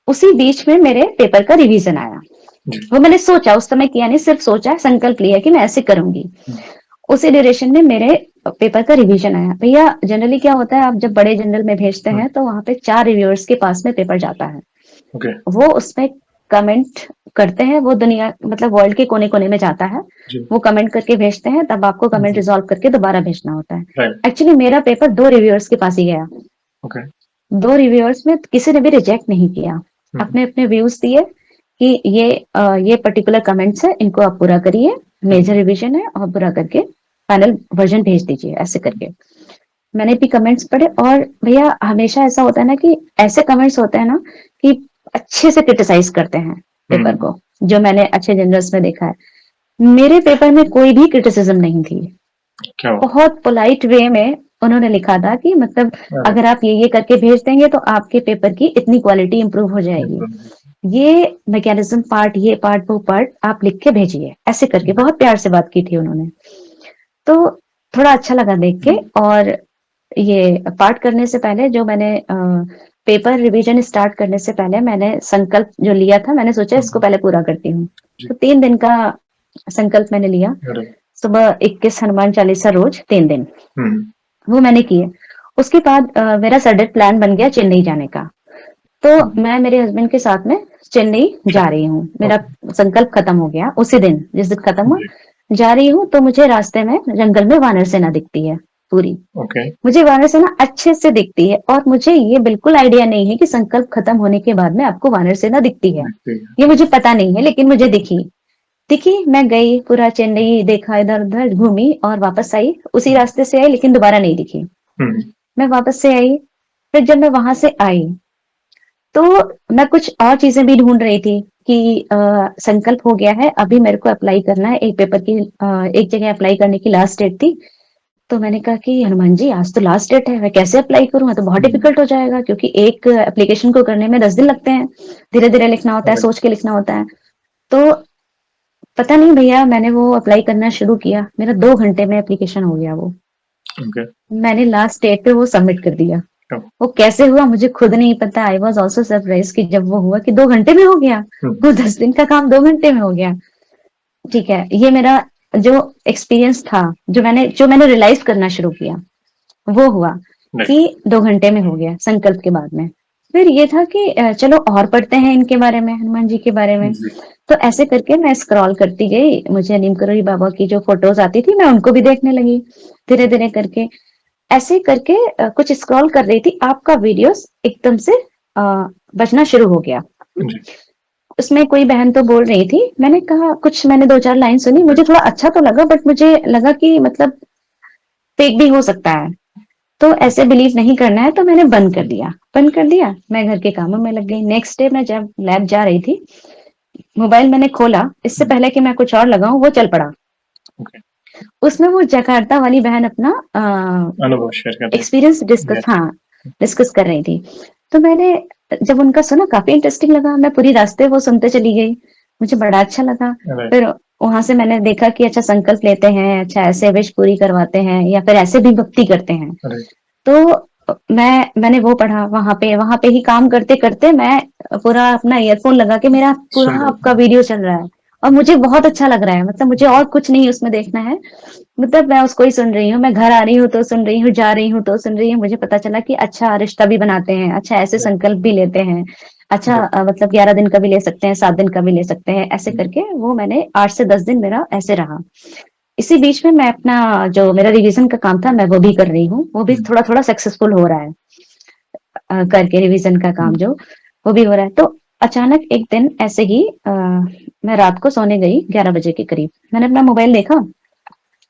उसी बीच में मेरे पेपर का रिवीजन आया। जी। वो मैंने सोचा, उस समय किया नहीं, सिर्फ सोचा, संकल्प लिया कि मैं ऐसे करूँगी। हुँ, उसी ड्यूरेशन में मेरे पेपर का रिवीजन आया। भैया जनरली क्या होता है आप जब बड़े जर्नल में भेजते हुँ, हैं तो वहाँ पे 4 रिव्यूअर्स के पास में पेपर जाता है। ओके। वो उसमें कमेंट करते हैं, वो दुनिया मतलब वर्ल्ड के कोने-कोने में जाता है। जी। वो कमेंट करके भेजते हैं, तब आपको हुँ, कमेंट हुँ, रिज़ॉल्व करके दोबारा भेजना होता है। राइट। एक्चुअली मेरा पेपर 2 रिव्यूअर्स के पास ही गया। ओके। 2 रिव्यूअर्स में किसी ने भी रिजेक्ट नहीं किया। हुँ, हुँ, अपने-अपने व्यूज़ दिए कि ये पर्टिकुलर कमेंट्स है, इनको आप पूरा करिए, हुँ, मेजर रिवीजन है और पूरा करके फाइनल वर्ज़न भेज दीजिए, ऐसे हुँ, करके। मैंने भी कमेंट्स पढ़े और भैया हमेशा ऐसा होता है ना कि ऐसे कमेंट्स होते हैं ना कि अच्छे से क्रिटिसाइज़ करते हैं पेपर हुँ, को, जो मैंने अच्छे जर्नल्स में देखा है। मेरे पेपर में कोई भी क्रिटिसिज़्म नहीं थी। क्या हुआ? बहुत पोलाइट वे में उन्होंने लिखा था कि मतलब अरे! अगर आप ये करके भेज देंगे तो आपके पेपर की इतनी क्वालिटी इंप्रूव हो जाएगी। बिल्कुल। ये मैकेनिज्म पार्ट, ये पार्ट, वो पार्ट आप लिख के भेजिए, ऐसे करके राइट। बहुत प्यार से बात की थी उन्होंने। तो थोड़ा अच्छा लगा देख के हुँ, और ये पार्ट करने से पहले जो मैंने पेपर रिवीजन स्टार्ट करने से पहले मैंने संकल्प जो लिया था, मैंने सोचा हुँ, इसको पहले पूरा करती हूँ। जी। तो 3 दिन का संकल्प मैंने लिया। अरे! सुबह 21 हनुमान चालीसा रोज़ 3 दिन, हुँ, वो मैंने किए। उसके बाद मेरा सडन प्लान बन गया चेन्नई जाने का। तो हुँ, मैं मेरे हस्बैंड के साथ में चेन्नई जा चलिए। रही हूँ। मेरा ओके। संकल्प खत्म हो गया उसी दिन, जिस दिन खत्म हुआ। जी। जा रही हूँ तो मुझे रास्ते में जंगल में वानर सेना दिखती है पूरी। ओके। मुझे वानर सेना अच्छे से दिखती है और मुझे ये बिल्कुल आइडिया नहीं है कि संकल्प खत्म होने के बाद में आपको वानर सेना दिखती है। दिखती है। ये मुझे पता नहीं है लेकिन मुझे दिखी। दिखी, मैं गई, पूरा चेन्नई देखा, इधर-उधर घूमी और वापस आई। उसी हुँ, रास्ते से आई लेकिन दोबारा नहीं दिखी। हुँ, मैं वापस से आई, फिर जब मैं वहाँ से आई, तो मैं कुछ और चीज़ें भी ढूँढ रही थी कि संकल्प हो गया है, अभी मेरे को अप्लाई करना है। एक पेपर की एक जगह अप्लाई करने की लास्ट डेट थी। तो मैंने कहा कि हनुमान जी आज तो लास्ट डेट है, मैं कैसे अप्लाई करूँ? ये तो बहुत हुँ, डिफिकल्ट हो जाएगा क्योंकि एक एप्लीकेशन को करने में 10 दिन लगते हैं। धीरे-धीरे लिखना होता है, राइट। सोच के लिखना होता है। तो पता नहीं भैया मैंने वो अप्लाई करना शुरू किया। मेरा 2 घंटे में एप्लीकेशन हो गया वो। ओके। मैंने लास्ट डे पे वो सबमिट कर दिया। ओह! वो कैसे हुआ मुझे खुद नहीं पता। आई वाज़ आल्सो सरप्राइज़्ड कि जब वो हुआ कि 2 घंटे में हो गया। हुँ, वो 10 दिन का काम 2 घंटे में हो गया। ठीक है, ये मेरा जो एक्सपीरियंस था, जो मैंने रियलाइज़ करना शुरू किया, वो हुआ राइट। कि 2 घंटे में हो गया संकल्प के बाद में। फिर ये था कि चलो और पढ़ते हैं इनके बारे में, हनुमान जी के बारे में। जी। तो ऐसे करके मैं स्क्रॉल करती गई, मुझे नीम करोली बाबा की जो फ़ोटोज़ आती थी, मैं उनको भी देखने लगी, धीरे-धीरे करके। ऐसे करके कुछ स्क्रॉल कर रही थी, आपका वीडियोज़ एकदम से अ, बजना शुरू हो गया। जी। उसमें कोई बहन तो बोल रही थी, मैंने कहा कुछ मैंने 2-4 लाइन सुनी, मुझे थोड़ा अच्छा तो लगा बट मुझे लगा कि मतलब फेक भी हो सकता है। तो ऐसे बिलीव नहीं करना है तो मैंने बंद कर दिया। बंद कर दिया, मैं घर के कामों में लग गई। नेक्स्ट डे मैं जब लैब जा रही थी, मोबाइल मैंने खोला, इससे हुँ, पहले कि मैं कुछ और लगाऊँ वो चल पड़ा। ओके। उसमें वो जकार्ता वाली बहन अपना अनुभव शेयर कर रहे एक्सपीरियंस थे। Discuss, yes. हाँ, डिस्कस कर रही थी। तो मैंने जब उनका सुना काफ़ी इंटरेस्टिंग लगा, मैं पूरी रास्ते वो सुनते चली गई। मुझे बड़ा अच्छा लगा। राइट, फिर वहाँ से मैंने देखा कि अच्छा संकल्प लेते हैं, अच्छा ऐसे विश पूरी करवाते हैं या फिर ऐसे भी भक्ति करते हैं। राइट। तो मैंने वो पढ़ा वहाँ पे ही काम करते-करते मैं पूरा अपना ईयरफ़ोन लगा के मेरा पूरा सुन रहे आपका थे। वीडियो चल रहा है और मुझे बहुत अच्छा लग रहा है। मतलब मुझे और कुछ नहीं उसमें देखना है। मतलब मैं उसको ही सुन रही हूँ, मैं घर आ रही हूँ तो सुन रही हूँ, जा रही हूँ तो सुन रही हूँ। मुझे पता चला कि अच्छा रिश्ता भी बनाते हैं, अच्छा ऐसे राइट, संकल्प भी लेते हैं। अच्छा राइट। मतलब 11 दिन का भी ले सकते हैं, 7 दिन का भी ले सकते हैं। ऐसे हुँ, करके वो मैंने 8 से 10 दिन मेरा ऐसे रहा। इसी बीच में मैं अपना जो मेरा रिवीज़न का काम था मैं वो भी कर रही हूँ। वो भी हुँ, थोड़ा-थोड़ा सक्सेसफुल हो रहा है। करके रिवीजन का काम हुँ, जो, वो भी हो रहा है। तो अचानक एक दिन ऐसे ही मैं रात को सोने गई 11 बजे के करीब। मैंने अपना मोबाइल देखा,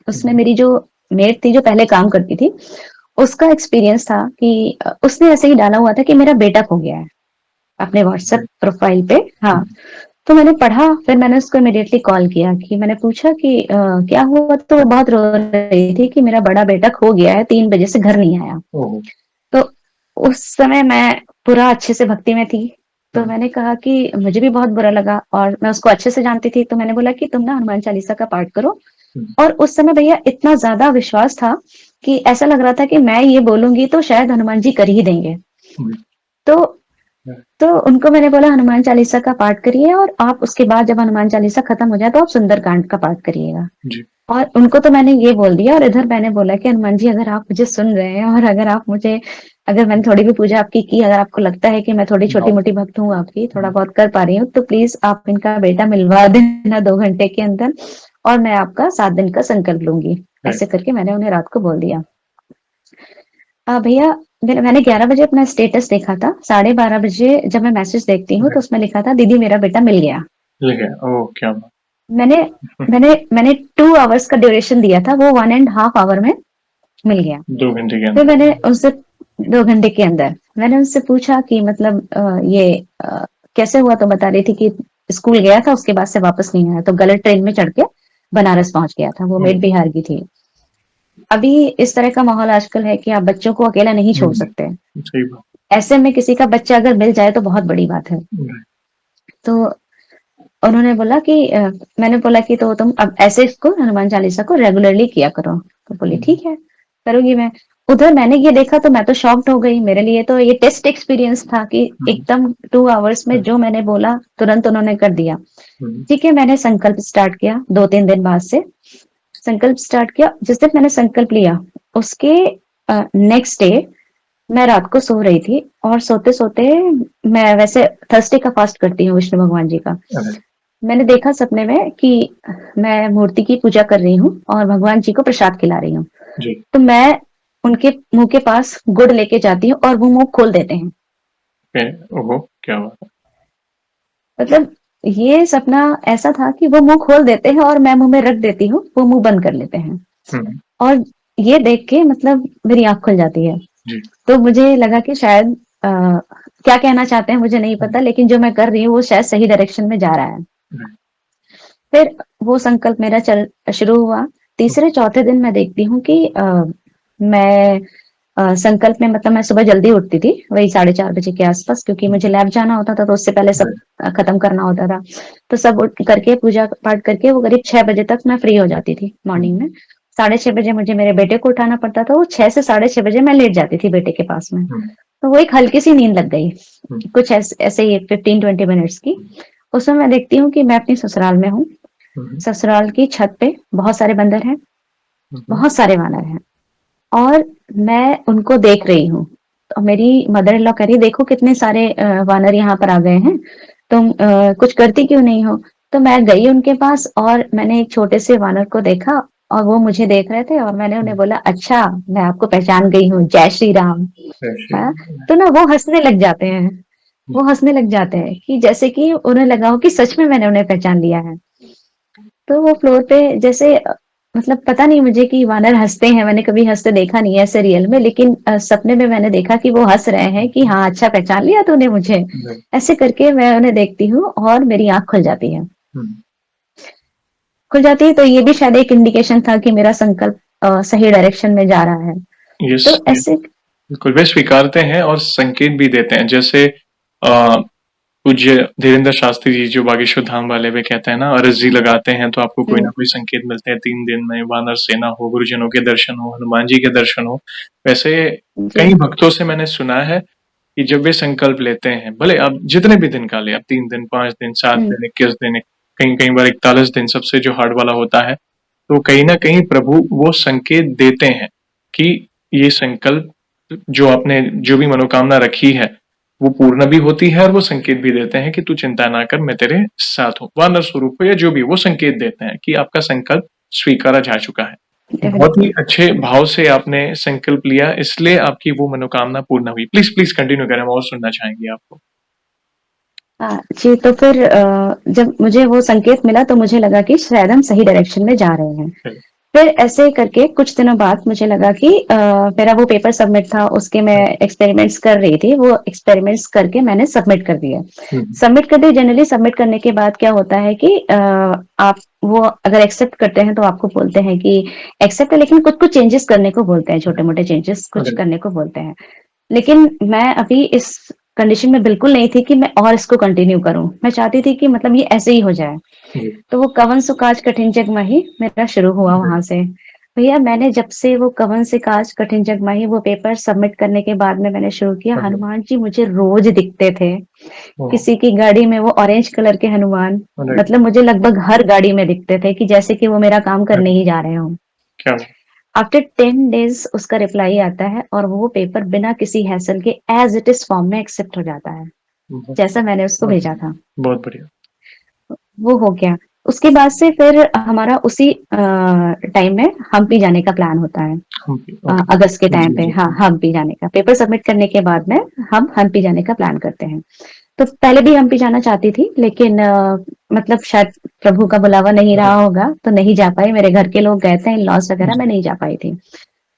उसमें हुँ, मेरी जो मेट थी जो पहले काम करती थी, उसका एक्सपीरियंस था कि उसने ऐसे ही डाला हुआ था कि मेरा बेटा खो गया है, अपने व्हाट्सएप राइट। प्रोफाइल पे। हाँ, हुँ, तो मैंने पढ़ा, फिर मैंने उसको इमीडिएटली कॉल किया कि मैंने पूछा कि क्या हुआ? तो वो बहुत रो रही थी कि मेरा बड़ा बेटा खो गया है, 3 बजे से घर नहीं आया। ओह! तो उस समय मैं पूरा अच्छे से भक्ति में थी, तो हुँ, मैंने कहा कि मुझे भी बहुत बुरा लगा और मैं उसको अच्छे से जानती थी, तो मैंने बोला कि तुम ना हनुमान चालीसा का पाठ करो। हुँ, और उस समय भैया इतना ज़्यादा विश्वास था कि ऐसा लग रहा था कि मैं ये बोलूँगी तो शायद हनुमान जी कर ही देंगे। हुँ, तो राइट। तो उनको मैंने बोला हनुमान चालीसा का पाठ करिए और आप उसके बाद जब हनुमान चालीसा खत्म हो जाए तो आप सुंदरकांड का पाठ करिएगा। जी। और उनको तो मैंने ये बोल दिया और इधर मैंने बोला कि हनुमान जी अगर आप मुझे सुन रहे हैं और अगर मैंने थोड़ी भी पूजा आपकी की, अगर आपको लगता है कि मैं थोड़ी हाँ, छोटी-मोटी भक्त हूँ आपकी, थोड़ा हुँ, बहुत कर पा रही हूँ, तो प्लीज़ आप इनका बेटा मिलवा देना 2 घंटे के अंदर और मैं आपका 7 दिन का संकल्प लूँगी। राइट। ऐसे करके मैंने उन्हें रात को बोल दिया। भैया मैंने 11 बजे अपना स्टेटस देखा था, साढ़े 12 बजे जब मैं मैसेज देखती हूँ तो राइट, उसमें लिखा था दीदी मेरा बेटा मिल गया। ले गया। ओह! क्या बात! मैंने हुँ, मैंने 2 आवर्स का ड्यूरेशन दिया था, वो 1 एंड हाफ आवर में मिल गया। 2 घंटे के फिर अंदर। मैंने उनसे 2 घंटे के अंदर, मैंने उनसे पूछा कि मतलब कैसे हुआ? तो बता रही थी कि स्कूल गया था, उसके बाद से वापस नहीं आया, तो गलत ट्रेन में चढ़ के बनारस पहुँच गया था, वो ओह! मेट बिहार की थी। अभी इस तरह का माहौल आजकल है कि आप बच्चों को अकेला नहीं छोड़ हुँ, सकते। सही बात। ऐसे में किसी का बच्चा अगर मिल जाए तो बहुत बड़ी बात है। राइट, तो उन्होंने बोला कि मैंने बोला कि तो तुम अब ऐसे इसको हनुमान चालीसा को रेगुलरली किया करो। तो बोली हुँ, ठीक है, करूँगी मैं। उधर मैंने ये देखा तो मैं तो शॉक्ड हो गई। मेरे लिए तो ये टेस्ट एक्सपीरियंस था कि हुँ, एकदम 2 आवर्स में राइट, जो मैंने बोला तुरंत उन्होंने कर दिया। हुँ, ठीक है, मैंने संकल्प स्टार्ट किया 2-3 दिन बाद से। संकल्प स्टार्ट किया, जिस दिन मैंने संकल्प लिया उसके नेक्स्ट डे मैं रात को सो रही थी और सोते-सोते मैं वैसे थर्सडे का फास्ट करती हूँ विष्णु भगवान जी का। राइट, मैंने देखा सपने में कि मैं मूर्ति की पूजा कर रही हूँ और भगवान जी को प्रसाद खिला रही हूँ। जी। तो मैं उनके मुँह के पास गुड़ लेके जाती हूँ और वो मुँह खोल देते हैं। ओहो! क्या बात है! मतलब ये सपना ऐसा था कि वो मुँह खोल देते हैं और मैं मुँह में रख देती हूँ, वो मुँह बंद कर लेते हैं। हुँ, और ये देख के मतलब मेरी आँख खुल जाती है। जी। तो मुझे लगा कि शायद क्या कहना चाहते हैं मुझे नहीं हुँ, पता, लेकिन जो मैं कर रही हूँ वो शायद सही डायरेक्शन में जा रहा है। राइट, फिर वो संकल्प मेरा चल शुरू हुआ। हुँ, तीसरे चौथे दिन मैं देखती हूँ कि मैं संकल्प में मतलब मैं सुबह जल्दी उठती थी, वही 4:30 बजे के आस-पास क्योंकि हुँ, मुझे लैब जाना होता था, तो उससे पहले सब राइट, खत्म करना होता था। तो सब उठ करके पूजा पाठ करके वो करीब 6 बजे तक मैं फ्री हो जाती थी हुँ, मॉर्निंग में। 6:30 बजे मुझे मेरे बेटे को उठाना पड़ता था, वो 6 से 6:30 बजे मैं लेट जाती थी बेटे के पास में। हुँ, तो वो एक हल्की-सी नींद लग गई, हुँ, कुछ ऐसे ही 15-20 मिनट्स की। उसमें मैं देखती हूँ कि मैं अपनी ससुराल में हूँ, हुँ, हुँ, ससुराल की छत पे बहुत सारे बंदर हैं, हुँ, हुँ, बहुत सारे वानर हैं और मैं उनको देख रही हूँ। तो मेरी मदर इन लॉ कह रही देखो कितने सारे वानर यहाँ पर आ गए हैं, तुम कुछ करती क्यों नहीं हो? तो मैं गई उनके पास और मैंने एक छोटे से वानर को देखा और वो मुझे देख रहे थे और मैंने उन्हें हुँ, बोला, "अच्छा, मैं आपको पहचान गई हूँ, जय श्री राम।" जय श्री हाँ, राम। तो ना वो हँसने लग जाते हैं। हुँ, वो हँसने लग जाते हैं कि जैसे कि उन्हें लगा हो कि सच में मैंने उन्हें पहचान लिया है। तो वो फ्लोर पे जैसे मतलब पता नहीं मुझे कि वानर हँसते हैं, मैंने कभी हँसते देखा नहीं है ऐसे रियल में, लेकिन सपने में मैंने देखा कि वो हँस रहे हैं कि हुँ, हाँ, अच्छा पहचान लिया तूने मुझे। राइट, ऐसे करके मैं उन्हें देखती हूँ और मेरी आँख खुल जाती है। हुँ, खुल जाती है तो ये भी शायद एक इंडिकेशन था कि मेरा संकल्प सही डायरेक्शन में जा रहा है। यस, तो यस, ऐसे बिल्कुल वे स्वीकारते हैं और संकेत भी देते हैं। जैसे पूज्य धीरेन्द्र शास्त्री जी जो बागेश्वर धाम वाले वे कहते हैं ना, अर्ज़ी लगाते हैं तो आपको कोई हुँ, ना कोई संकेत मिलते हैं 3 दिन में, वानर सेना हो, गुरुजनों के दर्शन हो, हनुमान जी के दर्शन हो। वैसे जी, कई भक्तों से मैंने सुना है कि जब वे संकल्प लेते हैं, भले आप जितने भी दिन का लें, आप 3 दिन, 5 दिन, 7 हुँ, दिन, 21 दिन, कई-कई बार 41 दिन सबसे जो हार्ड वाला होता है, तो कहीं न कहीं प्रभु वो संकेत देते हैं कि ये संकल्प जो आपने जो भी मनोकामना रखी है, वो पूर्ण भी होती है और वो संकेत भी देते हैं कि तू चिंता ना कर, मैं तेरे साथ हूँ। वानर स्वरूप हो या जो भी, वो संकेत देते हैं कि आपका संकल्प स्वीकारा जा चुका है। बहुत ही डेफ़िनिटली। अच्छे भाव से आपने संकल्प लिया, इसलिए आपकी वो मनोकामना पूर्ण हुई। प्लीज़, प्लीज़ कंटिन्यू करें, हम और सुनना चाहेंगे आपको। हाँ, जी, तो फिर जब मुझे वो संकेत मिला तो मुझे लगा कि शायद हम सही डायरेक्शन में जा रहे हैं। राइट, फिर ऐसे करके कुछ दिनों बाद मुझे लगा कि मेरा वो पेपर सबमिट था, उसके मैं राइट। एक्सपेरिमेंट्स कर रही थी, वो एक्सपेरिमेंट्स करके मैंने सबमिट कर दिया। हुँ, हुँ। सबमिट कर दिए जनरली सबमिट करने के बाद क्या होता है कि आप वो अगर एक्सेप्ट करते हैं तो आपको बोलते हैं कि एक्सेप्ट है लेकिन कुछ-कुछ चेंजेस करने को बोलते हैं, राइट, छोटे-मोटे चेंजेस कुछ राइट। करने को बोलते हैं। लेकिन मैं अभी इस कंडीशन में बिल्कुल नहीं थी कि मैं और इसको कंटिन्यू करूँ। मैं चाहती थी कि मतलब ये ऐसे ही हो जाए। जी, तो वो कवन सो काज कठिन जग माही मेरा शुरू हुआ राइट। वहाँ से। भैया मैंने जब से वो कवन से काज कठिन जग माही वो पेपर सबमिट करने के बाद में मैंने शुरू किया, अरे, हनुमान जी मुझे रोज़ दिखते थे। ओह! किसी की गाड़ी में वो ऑरेंज कलर के हनुमान, राइट, मतलब मुझे लगभग हर गाड़ी में दिखते थे कि जैसे कि वो मेरा काम करने अरे, ही जा रहे हों। क्या आफ्टर 10 डेज़ उसका रिप्लाई आता है और वो पेपर बिना किसी हैसल के एज़ इट इज़ फॉर्म में एक्सेप्ट हो जाता है, बहुत जैसा मैंने उसको बहुत भेजा बढ़िया, था। बहुत बढ़िया। वो हो गया। उसके बाद से फिर हमारा उसी टाइम में हम्पी जाने का प्लान होता है। हम्पी, ओके। अगस्त के टाइम जी, पे जी, हाँ, जी। हम्पी जाने का। पेपर सबमिट करने के बाद में हम हम्पी जाने का प्लान करते हैं। तो पहले भी हम्पी जाना चाहती थी लेकिन मतलब शायद प्रभु का बुलावा नहीं रहा राइट, होगा, तो नहीं जा पाई। मेरे घर के लोग गए थे, इन-लॉज़ वगैरह, जी, मैं नहीं जा पाई थी।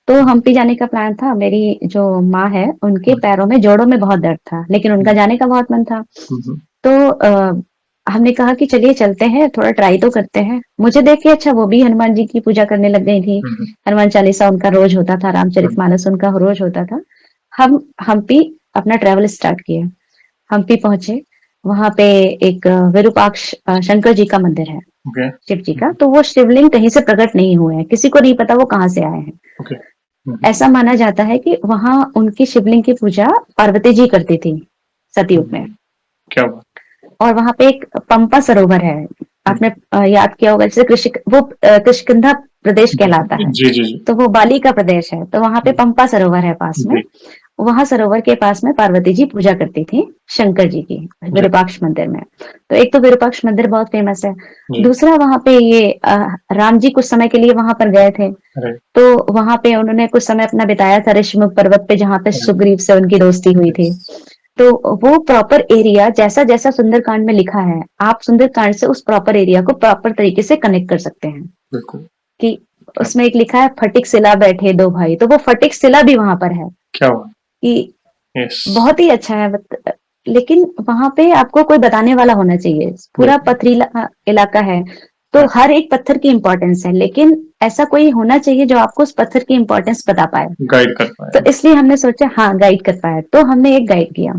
तो हम्पी जाने का प्लान था। मेरी जो माँ है, उनके हुँ, पैरों में, जोड़ों में बहुत दर्द था, लेकिन हुँ, उनका जाने का बहुत मन था। हुँ, हुँ, तो हमने कहा कि चलिए चलते हैं, थोड़ा ट्राई तो करते हैं। मुझे देख के अच्छा वो भी हनुमान जी की पूजा करने लग गई थी। हुँ, हुँ, हनुमान चालीसा उनका रोज़ होता था, हुँ, रामचरितमानस उनका रोज़ होता था। हम हम्पी अपना ट्रैवल स्टार्ट किए। हम्पी पहुँचे, वहाँ पे एक विरूपाक्ष शंकर जी का मंदिर है, ओके, शिव जी हुँ, का। हुँ, तो वो शिवलिंग कहीं से प्रकट नहीं हुए हैं, किसी को नहीं पता वो कहाँ से आए हैं। ओके, हुँ, हुँ, ऐसा माना जाता है कि वहाँ उनकी शिवलिंग की पूजा पार्वती जी करती थी, हुँ, सतयुग में। क्या बात! और वहाँ पे एक पंपा सरोवर है। हुँ, आपने याद किया होगा जैसे किष्किंधा प्रदेश कहलाता है। जी, जी, जी, तो वो बाली का प्रदेश है, तो वहाँ पे हुँ, पंपा सरोवर है पास में। जी, वहाँ सरोवर के पास में पार्वती जी पूजा करती थी शंकर जी की, राइट, विरूपाक्ष मंदिर में। तो एक तो विरूपाक्ष मंदिर बहुत फेमस है। जी, दूसरा वहाँ पे ये राम जी कुछ समय के लिए वहाँ पर गए थे। राइट, तो वहाँ पे उन्होंने कुछ समय अपना बिताया था ऋषिमुख पर्वत पे जहाँ पे राइट, सुग्रीव से उनकी दोस्ती हुई थी। यस, तो वो प्रॉपर एरिया जैसा-जैसा सुंदरकांड में लिखा है, आप सुंदरकांड से उस प्रॉपर एरिया को प्रॉपर तरीके से कनेक्ट कर सकते हैं बिल्कुल, कि क्या उसमें एक लिखा है फटिक सिला बैठे दो भाई, तो वो फटिक सिला भी वहाँ पर है क्या हुआ? कि यस, बहुत ही अच्छा है लेकिन वहाँ पे आपको कोई बताने वाला होना चाहिए। पूरा बिल्कुल, पथरीला इलाका है, तो हाँ, हर एक पत्थर की इम्पोर्टेंस है, लेकिन ऐसा कोई होना चाहिए जो आपको उस पत्थर की इम्पोर्टेंस बता पाए। गाइड कर पाए, तो इसलिए हमने सोचा हाँ, गाइड कर पाए, तो हमने एक गाइड किया।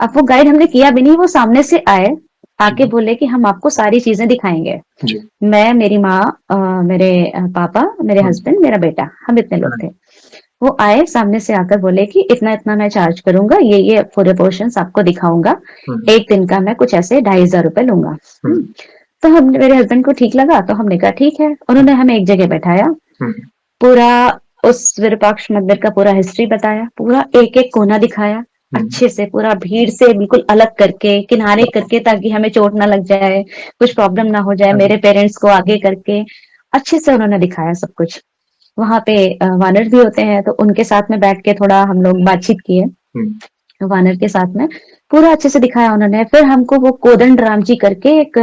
अब वो गाइड हमने किया भी नहीं, वो सामने से आए आके बोले कि हम आपको सारी चीजें दिखाएंगे। जी। मैं, मेरी माँ, मेरे पापा, मेरे हुँ, हस्बैंड, मेरा बेटा, हम इतने लोग थे। राइट। वो आए सामने से आकर बोले कि इतना इतना मैं चार्ज करूंगा, ये पूरे पोर्शंस आपको दिखाऊंगा, हुँ, एक दिन का मैं कुछ ऐसे 2,500 रुपए लूंगा। हुँ, तो हम, मेरे हस्बैंड को ठीक लगा तो हमने कहा ठीक है। हुँ, उन्होंने हमें एक जगह बैठाया, हुँ, पूरा उस विरूपाक्ष मंदिर का पूरा हिस्ट्री बताया, पूरा एक एक कोना दिखाया, हुँ, अच्छे से पूरा भीड़ से बिल्कुल अलग करके, किनारे करके, ताकि हमें चोट ना लग जाए, कुछ प्रॉब्लम ना हो जाए, अरे! मेरे पेरेंट्स को आगे करके अच्छे से उन्होंने दिखाया सब कुछ। वहां पे वानर भी होते हैं, तो उनके साथ में बैठ के थोड़ा हम लोग बातचीत किए हुँ, वानर के साथ में। पूरा अच्छे से दिखाया उन्होंने। फिर हमको वो कोदंड राम जी करके एक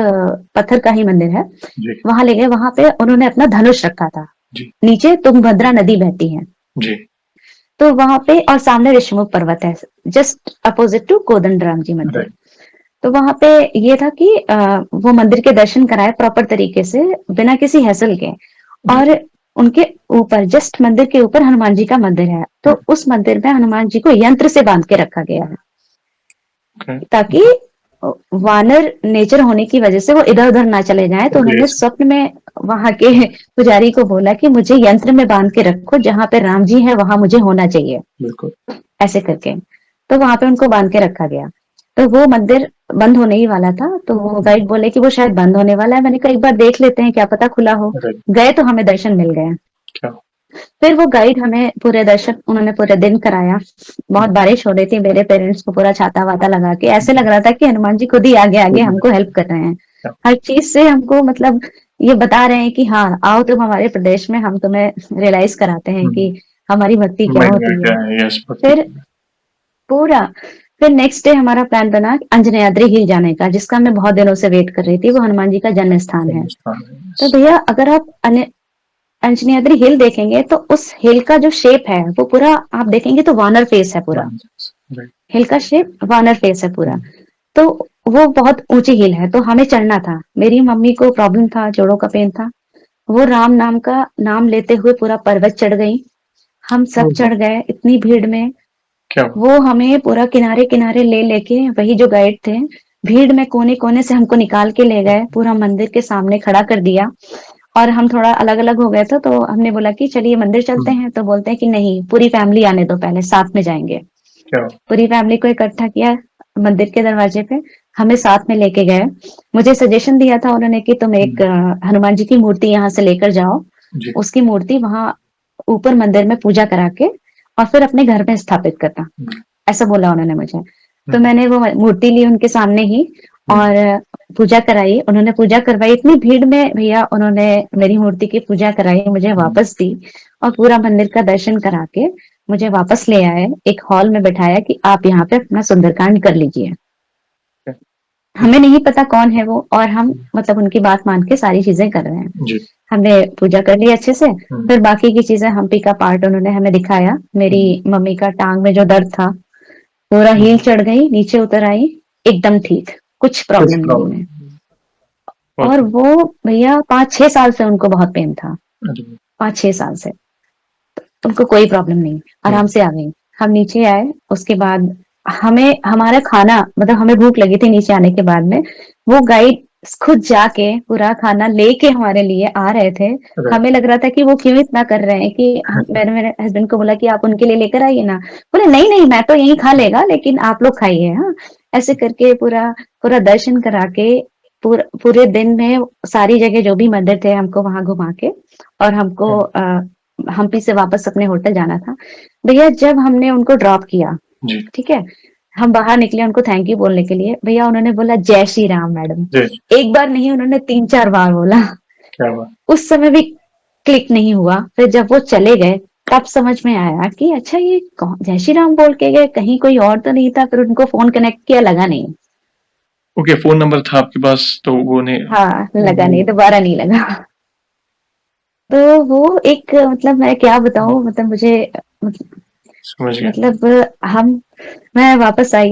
पत्थर का ही मंदिर है, जी, वहां ले गए। वहां पे उन्होंने अपना धनुष रखा था, जी, नीचे तुंगभद्रा नदी बहती है, जी, तो वहां पे, और सामने ऋषिमुख पर्वत है, just opposite to Kodanda Ram ji मंदिर। राइट। तो वहां पे ये था कि वो मंदिर के दर्शन कराए प्रॉपर तरीके से, बिना किसी हैसल के। जी, और उनके ऊपर, जस्ट मंदिर के ऊपर हनुमान जी का मंदिर है, हुँ, तो उस मंदिर में हनुमान जी को यंत्र से बांध के रखा गया है, ओके। ताकि वानर नेचर होने की वजह से वो इधर उधर ना चले जाएं। तो उन्होंने यस, स्वप्न में वहां के पुजारी को बोला कि मुझे यंत्र में बांध के रखो, जहां पे राम जी है वहां मुझे होना चाहिए, बिल्कुल। ऐसे करके। तो वहां पे उनको बांध के रखा गया। तो वो मंदिर बंद होने ही वाला था, तो वो हुँ, गाइड बोले कि वो शायद बंद होने वाला है। मैंने कहा एक बार देख लेते हैं, क्या पता खुला हो। राइट, गए तो हमें दर्शन मिल गए। क्या फिर वो गाइड हमें पूरे दर्शन उन्होंने पूरे दिन कराया। बहुत हुँ, बारिश हो रही थी, मेरे पेरेंट्स को पूरा छाता वाता लगा के ऐसे जी, लग रहा था कि हनुमान जी खुद ही आगे आगे कोई भी हमको हेल्प कर रहे हैं। क्या हर चीज से हमको, मतलब ये बता रहे हैं कि हाँ आओ तुम हमारे प्रदेश में, हम तुम्हें रियलाइज कराते हैं हुँ, कि हमारी भक्ति क्या महिमा होती क्या है। है? यस, भक्ति फिर की है। पूरा, फिर नेक्स्ट डे हमारा प्लान बना अंजनेयाद्री हिल जाने का, जिसका मैं बहुत दिनों से वेट कर रही थी। वो हनुमान जी का जन्म स्थान है। हिंदुस्तान है, तो यस, भैया अगर आप अंजनेयाद्री हिल देखेंगे, तो उस हिल का जो शेप है वो पूरा आप देखेंगे तो वानर फेस है पूरा। राइट, हिल का शेप वानर फेस है पूरा। हुँ, तो वो बहुत ऊंची हिल है, तो हमें चढ़ना था। मेरी मम्मी को प्रॉब्लम था, जोड़ों का पेन था। वो राम नाम का नाम लेते हुए पूरा पर्वत चढ़ गई। हम सब ओह वाह! चढ़ गए इतनी भीड़ में। क्या बात वो हमें पूरा किनारे किनारे ले लेके, वही जो गाइड थे, भीड़ में कोने कोने से हमको निकाल के ले गए, पूरा मंदिर के सामने खड़ा कर दिया। और हम थोड़ा अलग अलग हो गए थे, तो हमने बोला कि चलिए मंदिर चलते हुँ, हैं। तो बोलते हैं कि नहीं, पूरी फैमिली आने दो, पहले साथ में जाएंगे। क्या बात पूरी फैमिली को इकट्ठा किया मंदिर के दरवाजे पे, हमें साथ में लेके गए। मुझे सजेशन दिया था उन्होंने कि तुम एक हुँ, हनुमान जी की मूर्ति यहाँ से लेकर जाओ, जी, उसकी मूर्ति वहां ऊपर मंदिर में पूजा करा के और फिर अपने घर में स्थापित करना, हुँ, ऐसा बोला उन्होंने मुझे। तो हुँ, मैंने वो मूर्ति ली उनके सामने ही, हुँ, और पूजा कराई। उन्होंने पूजा करवाई इतनी भीड़ में भैया, उन्होंने मेरी मूर्ति की पूजा कराई, मुझे हुँ, वापस दी, और पूरा मंदिर का दर्शन करा के मुझे वापस ले आए, एक हॉल में बैठाया कि आप यहाँ पे अपना सुंदरकांड कर लीजिए। क्या हमें नहीं पता कौन है वो, और हम मतलब उनकी बात मान के सारी चीजें कर रहे हैं। जी, हमने पूजा कर ली अच्छे से। हुँ, फिर बाकी की चीजें, हम्पी का पार्ट उन्होंने हमें दिखाया। मेरी हुँ, मम्मी का टांग में जो दर्द था, पूरा हुँ, हील चढ़ गई, नीचे उतर आई, एकदम ठीक, कुछ कुछ प्रॉब्लम नहीं है। प्रॉब्लम बहुत और बढ़िया, वो भैया 5-6 साल से उनको बहुत पेन था, अरे! 5-6 साल से उनको कोई प्रॉब्लम नहीं, हुँ, आराम से आ गई। हम नीचे आए, उसके बाद हमें हमारा खाना, मतलब हमें भूख लगी थी नीचे आने के बाद में, वो गाइड खुद जाके पूरा खाना लेके हमारे लिए आ रहे थे। राइट, हमें लग रहा था कि वो क्यों इतना कर रहे हैं, कि मैंने मेरे हस्बैंड को बोला कि आप उनके लिए लेकर आइए ना। बोले नहीं नहीं, मैं तो यहीं खा लेगा, लेकिन आप लोग खाइए। हाँ, ऐसे करके पूरा पूरा दर्शन करा के, पूरे दिन में सारी जगह जो भी मंदिर थे हमको वहां घुमा के, और हमको हुँ, हम्पी से वापस अपने होटल जाना था। भैया जब हमने उनको ड्रॉप किया, जी, ठीक है, हम बाहर निकले उनको थैंक यू बोलने के लिए, भैया उन्होंने बोला जय श्री राम मैडम। जी, एक बार नहीं, उन्होंने 3-4 बार बोला। क्या बात उस समय भी क्लिक नहीं हुआ। फिर जब वो चले गए, तब समझ में आया कि अच्छा ये कौन, जय श्री राम बोल के गए, कहीं कोई और तो नहीं था। फिर उनको फोन कनेक्ट किया, लगा नहीं। ओके, फ़ोन नंबर था आपके पास तो वो नहीं हाँ, लगा नहीं, वो दोबारा नहीं लगा। तो वो एक, मतलब मैं क्या बताऊं, मतलब मुझे, समझ गया। मतलब हम मैं वापस आई।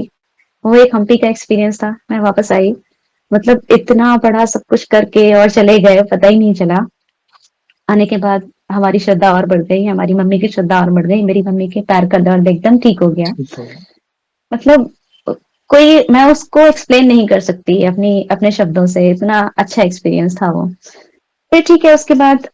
वो एक हम्पी का एक्सपीरियंस था, मैं वापस आई, मतलब इतना बड़ा सब कुछ करके और चले गए, पता ही नहीं चला। आने के बाद हमारी श्रद्धा और बढ़ गई, हमारी मम्मी की श्रद्धा और बढ़ गई, मेरी मम्मी के पैर का दर्द एकदम ठीक हो गया। ठीक हो गया। मतलब कोई मैं उसको एक्सप्लेन नहीं कर सकती अपने शब्दों से, इतना अच्छा एक्सपीरियंस था वो। फिर ठीक है, उसके बाद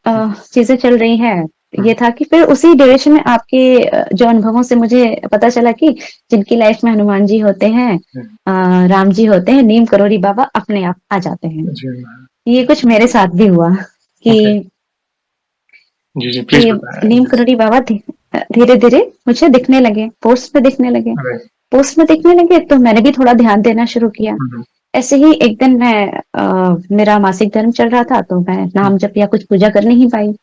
चीज़ें चल रही हैं। हुँ, ये था कि फिर उसी ड्यूरेशन में आपके जो अनुभवों से मुझे पता चला कि जिनकी लाइफ में हनुमान जी होते हैं, हुँ, राम जी होते हैं, नीम करोड़ी बाबा अपने आप आ जाते हैं। जी, हाँ, ये कुछ मेरे साथ भी हुआ कि ओके। जी, जी, प्लीज़ कि बताएँ नीम जैसे करोड़ी बाबा धीरे-धीरे मुझे दिखने लगे, पोस्ट में दिखने लगे। राइट। पोस्ट में दिखने लगे तो मैंने भी थोड़ा ध्यान देना शुरू किया। हुँ, हुँ, ऐसे ही एक दिन मेरा मासिक धर्म चल रहा था, तो मैं हुँ, नाम जप या कुछ पूजा कर नहीं पाई। तो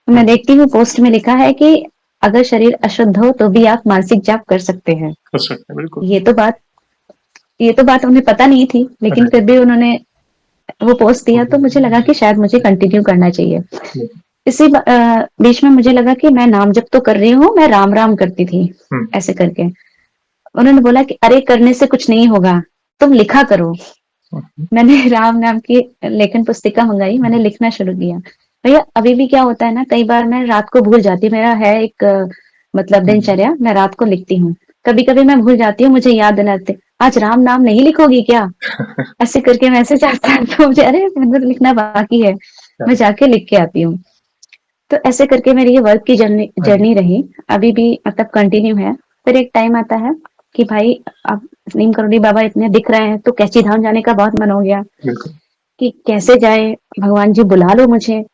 हुँ, मैं देखती हूँ पोस्ट में लिखा है कि अगर शरीर अशुद्ध हो तो भी आप मासिक जाप कर सकते हैं। कर सकते हैं, बिल्कुल। ये तो बात ये तो बात उन्हें पता नहीं थी, लेकिन राइट, फिर भी उन्होंने वो पोस्ट हुँ, दिया तो हुँ, मुझे लगा कि शायद मुझे कंटिन्यू करना चाहिए। बिल्कुल। बीच में मुझे लगा कि मैं नाम जप तो कर रही हूँ, मैं राम-राम करती थी, हुँ, ऐसे करके। उन्होंने बोला कि अरे करने से कुछ नहीं होगा, तुम लिखा करो। हुँ, हुँ, मैंने राम नाम की लेखन पुस्तिका मंगाई, मैंने हुँ, लिखना शुरू किया। भैया अभी भी क्या होता है ना, कई बार मैं रात को भूल जाती हूँ, मेरा है एक मतलब हुँ, दिनचर्या, मैं रात को लिखती हूँ। कभी-कभी मैं भूल जाती हूँ, मुझे याद दिलाते, आज राम नाम नहीं लिखोगी क्या? ऐसे करके मैसेज आता है तो मुझे अरे मतलब लिखना बाकी है, मैं करेक्ट, जाके लिख के आती हूँ। तो ऐसे करके मेरी ये वर्क की जर्नी राइट, जर्नी रही, अभी भी मतलब कंटिन्यू है। फिर एक टाइम आता है कि भाई अब नीम करोली बाबा इतने दिख रहे हैं, तो कैची धाम जाने का बहुत मन हो गया बिल्कुल। कि कैसे जाए, भगवान जी बुला लो मुझे।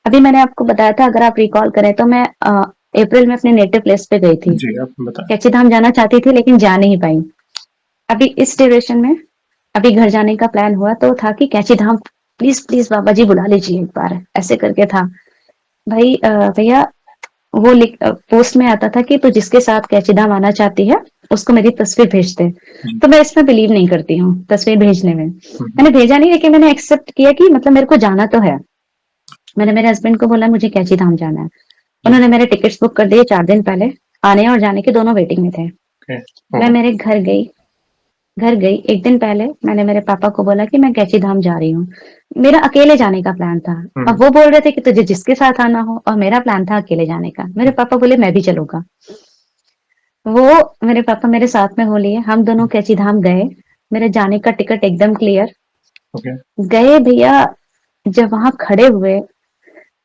अभी मैंने आपको बताया था, अगर आप रिकॉल करें तो मैं अप्रैल में अपने नेटिव प्लेस पे गई थी। जी, आप बताएँ। कैची धाम जाना चाहती थी लेकिन जा नहीं पाई। अभी इस ड्यूरेशन में अभी घर जाने का प्लान हुआ तो था कि कैची धाम प्लीज प्लीज बाबा जी बुला लीजिए एक बार, ऐसे करके था। भाई भैया वो पोस्ट में आता था कि तू जिसके साथ कैचीधाम आना चाहती है उसको मेरी तस्वीर भेज दे। जी, तो मैं इसमें बिलीव नहीं करती हूँ तस्वीर भेजने में। हुँ, हुँ, मैंने भेजा नहीं, लेकिन मैंने एक्सेप्ट किया कि मतलब मेरे को जाना तो है। मैंने मेरे हस्बैंड को बोला मुझे कैचीधाम जाना है। जी, उन्होंने मेरे टिकट्स बुक कर दिए 4 दिन पहले, आने और जाने के दोनों वेटिंग में थे। ओके। मैं ओह! मेरे घर गई 1 दिन पहले मैंने मेरे पापा को बोला कि मैं कैची धाम जा रही हूँ। मेरा अकेले जाने का प्लान था। हुँ, अब वो बोल रहे थे कि तुझे जिसके साथ आना हो, और मेरा प्लान था अकेले जाने का। मेरे हुँ, पापा बोले मैं भी चलूंगा। वो मेरे पापा मेरे साथ में हो लिए, हम दोनों हुँ, कैची धाम गए। मेरे जाने का टिकट एकदम क्लियर। ओके। गए भैया, जब वहां खड़े हुए,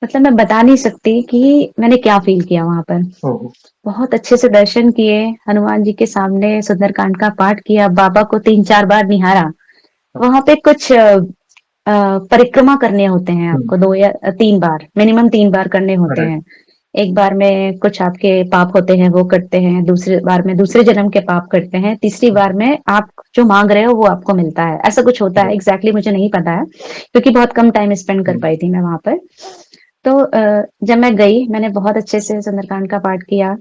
मतलब मैं बता नहीं सकती कि मैंने क्या फील किया वहां पर। ओह! बहुत अच्छे से दर्शन किए, हनुमान जी के सामने सुंदरकांड का पाठ किया, बाबा को 3-4 बार निहारा। वहां पे कुछ परिक्रमा करने होते हैं हुँ, आपको, 2 या 3 बार, मिनिमम 3 बार करने होते राइट, हैं। एक बार में कुछ आपके पाप होते हैं वो कटते हैं, दूसरी बार में दूसरे जन्म के पाप कटते हैं, तीसरी बार में आप जो मांग रहे हो वो आपको मिलता है, ऐसा कुछ होता है। राइट, एग्जैक्टली मुझे नहीं पता है क्योंकि बहुत कम टाइम स्पेंड कर हुँ, पाई थी मैं वहां पर। तो जब मैं गई, मैंने बहुत अच्छे से सुंदरकांड का पाठ किया,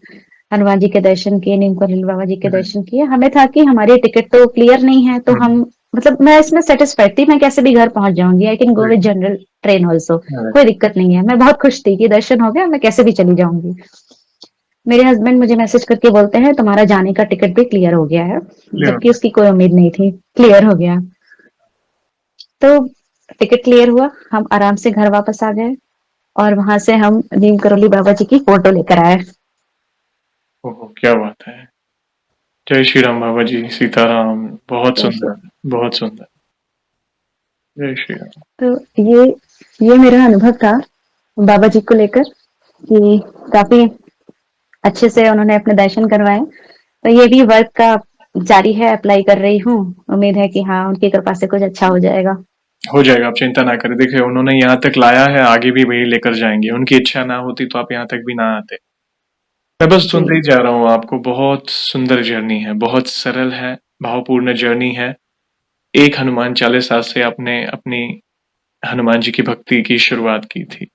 हनुमान जी के दर्शन किए, नीम करौली बाबा जी के राइट, दर्शन किए। हमें था कि हमारी टिकट तो क्लियर नहीं है, तो हुँ, हम मतलब मैं इसमें सेटिस्फाइड थी, मैं कैसे भी घर पहुंच जाऊंगी, I can go right, with general train also, right, कोई दिक्कत नहीं है। मैं बहुत खुश थी कि दर्शन हो गया, मैं कैसे भी चली जाऊंगी। मेरे हस्बैंड मुझे मैसेज करके बोलते हैं तुम्हारा जाने का टिकट भी क्लियर हो गया है, क्लियर हो जबकि गया। उसकी कोई उम्मीद नहीं थी। क्लियर हो गया। तो टिकट क्लियर हुआ, हम आराम से घर वापस आ गए, और वहां से हम नीम करोली बाबा जी की फोटो लेकर आए। ओह! क्या बात है। जय श्री राम बाबा जी, सीताराम। बहुत तो सुंदर, बहुत सुंदर। जय श्री राम। तो ये मेरा अनुभव था बाबा जी को लेकर, कि काफी अच्छे से उन्होंने अपने दर्शन करवाए। तो ये भी वर्क का जारी है, अप्लाई कर रही हूँ। उम्मीद है कि हाँ उनकी कृपा से कुछ अच्छा हो जाएगा। हो जाएगा, आप चिंता ना करें। देखिए, उन्होंने यहाँ तक लाया है, आगे भी वही लेकर जाएँगे। उनकी इच्छा ना होती तो आप यहाँ तक भी ना आते। मैं बस जी। सुनते ही जा रहा हूँ आपको, बहुत सुंदर जर्नी है, बहुत सरल है, भावपूर्ण जर्नी है। एक हनुमान चालीसा से आपने अपनी हनुमान जी की भक्ति की शुरुआत की थी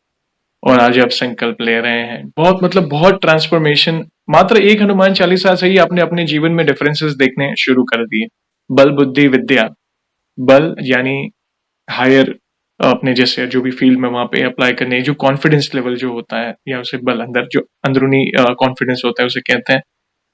और आज आप संकल्प ले रहे हैं। बहुत मतलब बहुत ट्रांसफॉर्मेशन मात्र एक हनुमान चालीसा से ही आपने अपने जीवन में डिफरेंसेस देखने शुरू कर दिए। बल, बुद्धि, विद्या। बल यानी हायर अपने जैसे जो भी फील्ड में वहाँ पे अप्लाई करने जो कॉन्फिडेंस लेवल जो होता है या उसे बल अंदर जो अंदरूनी कॉन्फिडेंस होता है उसे कहते हैं।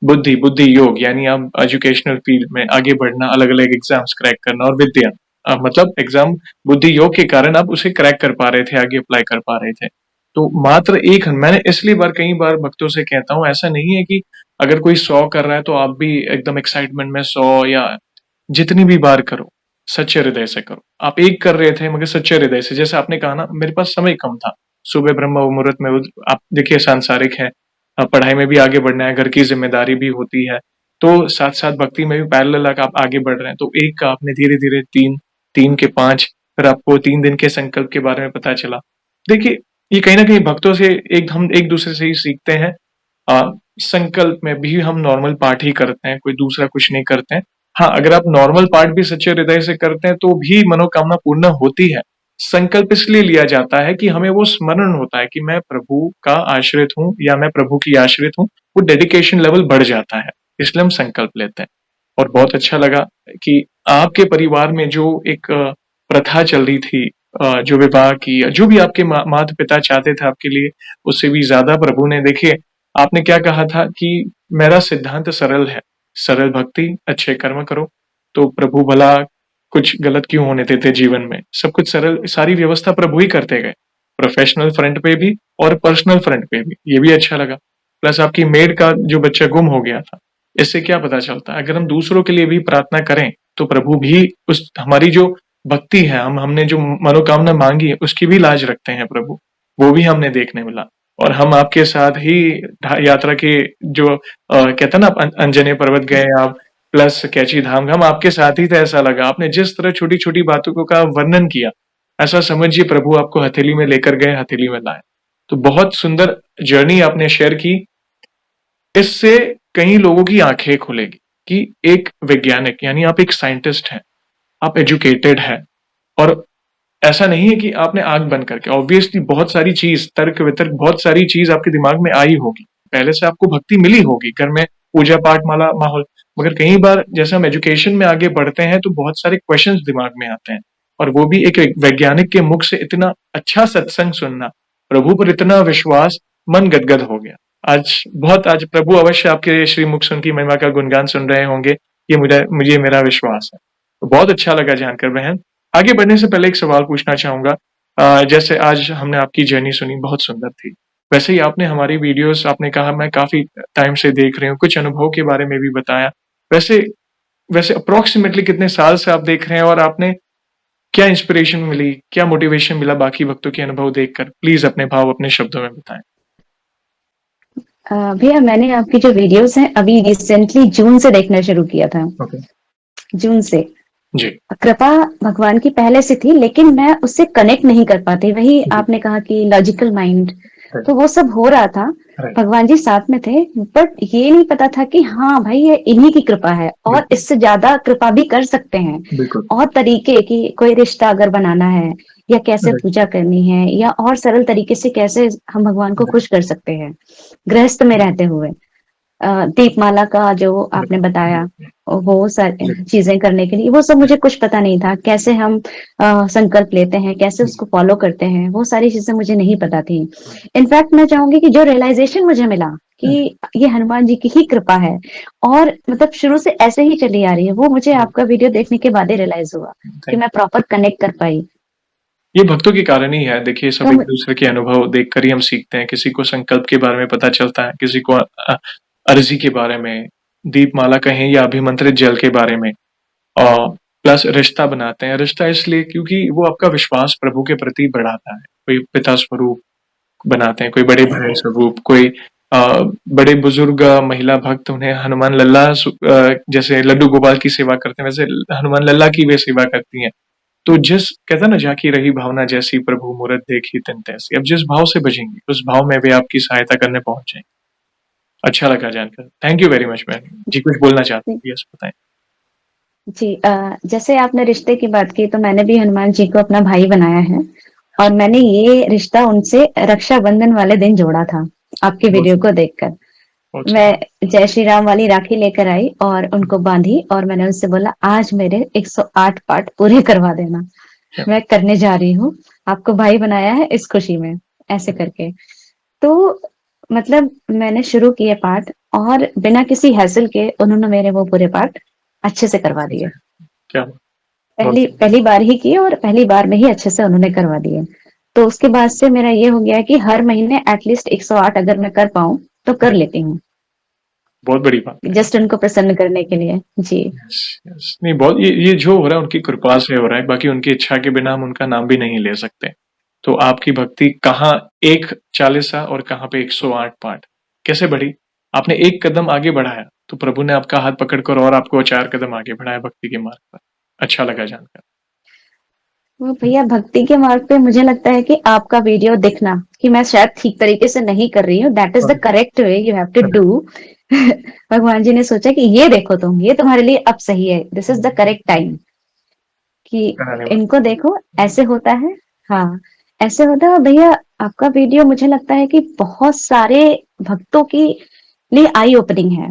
बुद्धि, बुद्धि योग यानी आप एजुकेशनल फील्ड में आगे बढ़ना, अलग-अलग एग्ज़ाम्स क्रैक करना और विद्या मतलब एग्ज़ाम बुद्धि योग के कारण आप उसे क्रैक कर पा रहे थे, आगे अप्लाई कर पा रहे थे। तो मात्र एक मैंने इसलिए कई बार भक्तों से कहता हूँ, ऐसा नहीं है कि अगर कोई 100 कर रहा है तो आप भी एकदम एक्साइटमेंट में 100 या जितनी भी बार करो, सच्चे हृदय से करो। आप एक कर रहे थे मगर सच्चे हृदय से, जैसे आपने कहा ना मेरे पास समय कम था, सुबह ब्रह्म मुहूर्त में आप देखिए सांसारिक है, पढ़ाई में भी आगे बढ़ना है, घर की ज़िम्मेदारी भी होती है, तो साथ-साथ भक्ति में भी पैरेलल आप आगे बढ़ रहे हैं, तो एक का आपने धीरे-धीरे 3, 3 के 5, फिर आपको 3 दिन के संकल्प के बारे में पता चला। देखिए, ये कहीं न कहीं भक्तों से हम एक-दूसरे से ही सीखते हैं। संकल्प में भी हम नॉर्मल पाठ ही करते हैं, कोई दूसरा कुछ नहीं करते हैं। हाँ, अगर आप नॉर्मल पाठ भी सच्चे हृदय से करते हैं, तो भी मनोकामना पूर्ण होती है। संकल्प इसलिए लिया जाता है कि हमें वो स्मरण होता है कि मैं प्रभु का आश्रित हूँ या मैं प्रभु की आश्रित हूँ, वो डेडिकेशन लेवल बढ़ जाता है, इसलिए हम संकल्प लेते हैं। और बहुत अच्छा लगा कि आपके परिवार में जो एक प्रथा चल रही थी, जो विवाह की, जो भी आपके माता-पिता चाहते थे आपके लिए, उससे भी ज़्यादा प्रभु ने देखिए, आपने क्या कहा था कि मेरा सिद्धांत सरल है, सरल भक्ति, अच्छे कर्म करो, तो प्रभु भला कुछ गलत क्यों होने देते जीवन में? सब कुछ सरल, सारी व्यवस्था प्रभु ही करते गए, प्रोफेशनल फ्रंट पे भी और पर्सनल फ्रंट पे भी, ये भी अच्छा लगा। प्लस आपकी मेड का जो बच्चा गुम हो गया था, इससे क्या पता चलता है, अगर हम दूसरों के लिए भी प्रार्थना करें, तो प्रभु भी उस हमारी जो भक्ति है, हमने जो मनोकामना मांगी है, उसकी भी लाज रखते हैं प्रभु, वो भी हमने देखने मिला। और हम आपके साथ ही यात्रा के जो कहते हैं ना, अंजनी पर्वत गए आप, प्लस कैची धाम, हम आपके साथ ही थे, ऐसा लगा। आपने जिस तरह छोटी-छोटी बातों को का वर्णन किया, ऐसा समझिए प्रभु आपको हथेली में लेकर गए, हथेली में लाए। तो बहुत सुंदर जर्नी आपने शेयर की। इससे कई लोगों की आंखें खुलेगी कि एक वैज्ञानिक यानी आप एक साइंटिस्ट हैं, आप एजुकेटेड हैं, और ऐसा नहीं है कि आपने आंख बंद करके, ऑब्वियसली बहुत सारी चीज, तर्क वितर्क, बहुत सारी चीज आपके दिमाग में आई होगी, पहले से आपको भक्ति मिली होगी, घर में पूजा पाठ माला माहौल, मगर कई बार जैसे हम एजुकेशन में आगे बढ़ते हैं तो बहुत सारे क्वेश्चंस दिमाग में आते हैं, और वो भी एक वैज्ञानिक के मुख से इतना अच्छा सत्संग सुनना, प्रभु पर इतना विश्वास, मन गदगद हो गया। आज प्रभु अवश्य आपके श्री मुख सुन की महिमा का गुणगान सुन रहे होंगे, ये मुझे मेरा विश्वास है। तो बहुत अच्छा लगा जानकर बहन। आगे बढ़ने से पहले एक सवाल पूछना चाहूंगा। जैसे आज हमने आपकी जर्नी सुनी, बहुत सुंदर थी। वैसे ही आपने हमारी वीडियोस, आपने कहा मैं काफी टाइम से देख रही हूँ, कुछ अनुभव के बारे में भी बताया। वैसे वैसे अप्रोक्सीमेटली कितने साल से आप देख रहे हैं, और आपने क्या इंस्पिरेशन मिली, क्या मोटिवेशन मिला बाकी भक्तों के अनुभव देखकर? प्लीज अपने भाव अपने शब्दों में बताएं। भैया मैंने आपकी जो वीडियोस हैं अभी रिसेंटली जून से देखना शुरू किया था। ओके। जून से। जी। कृपा भगवान की पहले से थी, लेकिन मैं उससे कनेक्ट नहीं कर पाती। वही जी। आपने कहा कि लॉजिकल माइंड, राइट। तो वो सब हो रहा था। राइट। भगवान जी साथ में थे, बट ये नहीं पता था कि हाँ भाई ये इन्हीं की कृपा है, और बिल्कुल। इससे ज्यादा कृपा भी कर सकते हैं। बिल्कुल। और तरीके कि कोई रिश्ता अगर बनाना है, या कैसे राइट। पूजा करनी है, या और सरल तरीके से कैसे हम भगवान को खुश कर सकते हैं गृहस्थ में रहते हुए। दीपमाला का जो आपने बताया, वो सारी चीजें करने के लिए, वो सब मुझे कुछ पता नहीं था। कैसे हम संकल्प लेते हैं, कैसे उसको फॉलो करते हैं, वो सारी चीजें मुझे नहीं पता थी। इनफैक्ट मैं चाहूंगी कि जो रियलाइजेशन मुझे मिला कि ये हनुमान जी की ही कृपा है, और मतलब शुरू से ऐसे ही चली आ रही है, वो मुझे आपका वीडियो देखने के बाद ही रियलाइज हुआ कि मैं प्रॉपर कनेक्ट कर पाई। ये भक्तों के कारण ही है। देखिए, सब तो एक दूसरे के अनुभव देखकर ही हम सीखते हैं। किसी को संकल्प के बारे में पता चलता है, किसी को अर्जी के बारे में, दीपमाला कहें या अभिमंत्रित जल के बारे में। और प्लस रिश्ता बनाते हैं। रिश्ता इसलिए क्योंकि वो आपका विश्वास प्रभु के प्रति बढ़ाता है। कोई पिता स्वरूप बनाते हैं, कोई बड़े भाई स्वरूप, कोई बड़े बुजुर्ग महिला भक्त उन्हें हनुमान लल्ला जैसे लड्डू गोपाल की सेवा करते हैं, वैसे हनुमान लल्ला की वे सेवा करती हैं। तो जिस कहते हैं ना, जाकी रही भावना जैसी प्रभु मूरत देखी तिन तैसी। अब जिस भाव से बजेंगी, उस भाव में वे आपकी सहायता करने पहुंच जाएंगे। अच्छा लगा जानकर। Thank you very much ma'am. जी, कुछ बोलना चाहते हैं? यस, बताएं। जी, जैसे आपने रिश्ते की बात की, तो मैंने भी हनुमान जी को अपना भाई बनाया है, और मैंने ये रिश्ता उनसे रक्षाबंधन वाले दिन जोड़ा था, आपके बहुत वीडियो को सुंदर। देखकर। बहुत सुंदर। मैं जय श्री राम वाली राखी लेकर आई और उनको बांधी, और मैंने उनसे बोला आज मेरे 108 पाठ पूरे करवा देना, क्या? मैं करने जा रही हूँ, आपको भाई बनाया है इस खुशी में, ऐसे करके। तो मतलब मैंने शुरू किए पाठ, और बिना किसी हैसल के उन्होंने मेरे वो पूरे पाठ अच्छे से करवा दिए। क्या? बहुत पहली सुंदर। पहली बार ही की, और पहली बार में ही अच्छे से उन्होंने करवा दिए। तो उसके बाद से मेरा ये हो गया कि हर महीने एटलीस्ट 108 अगर मैं कर पाऊं तो कर लेती हूँ। बहुत बड़ी बात है। जस्ट उनको प्रसन्न करने के लिए। जी। Yes, yes. नहीं बहुत ये जो हो रहा है उनकी कृपा से हो रहा है, बाकी उनकी इच्छा के बिना हम उनका नाम भी नहीं ले सकते। तो आपकी भक्ति कहाँ 1 चालीसा और कहाँ पे 108 पाठ, कैसे बढ़ी? आपने 1 कदम आगे बढ़ाया, तो प्रभु ने आपका हाथ पकड़कर और आपको 4 कदम आगे बढ़ाया भक्ति के मार्ग पर। अच्छा लगा जानकर। वो भैया भक्ति के मार्ग पे मुझे लगता है कि आपका वीडियो देखना कि मैं शायद ठीक तरीके से नहीं कर रही हूँ, that is the correct way you have to do. भगवान जी ने सोचा कि ये देखो तुम, ये तुम्हारे लिए अब सही है, this is the correct time कि कराने इनको वाला। देखो, ऐसे होता है। हाँ, ऐसे होता है भैया। आपका वीडियो मुझे लगता है कि बहुत सारे भक्तों की लिए आई ओपनिंग है।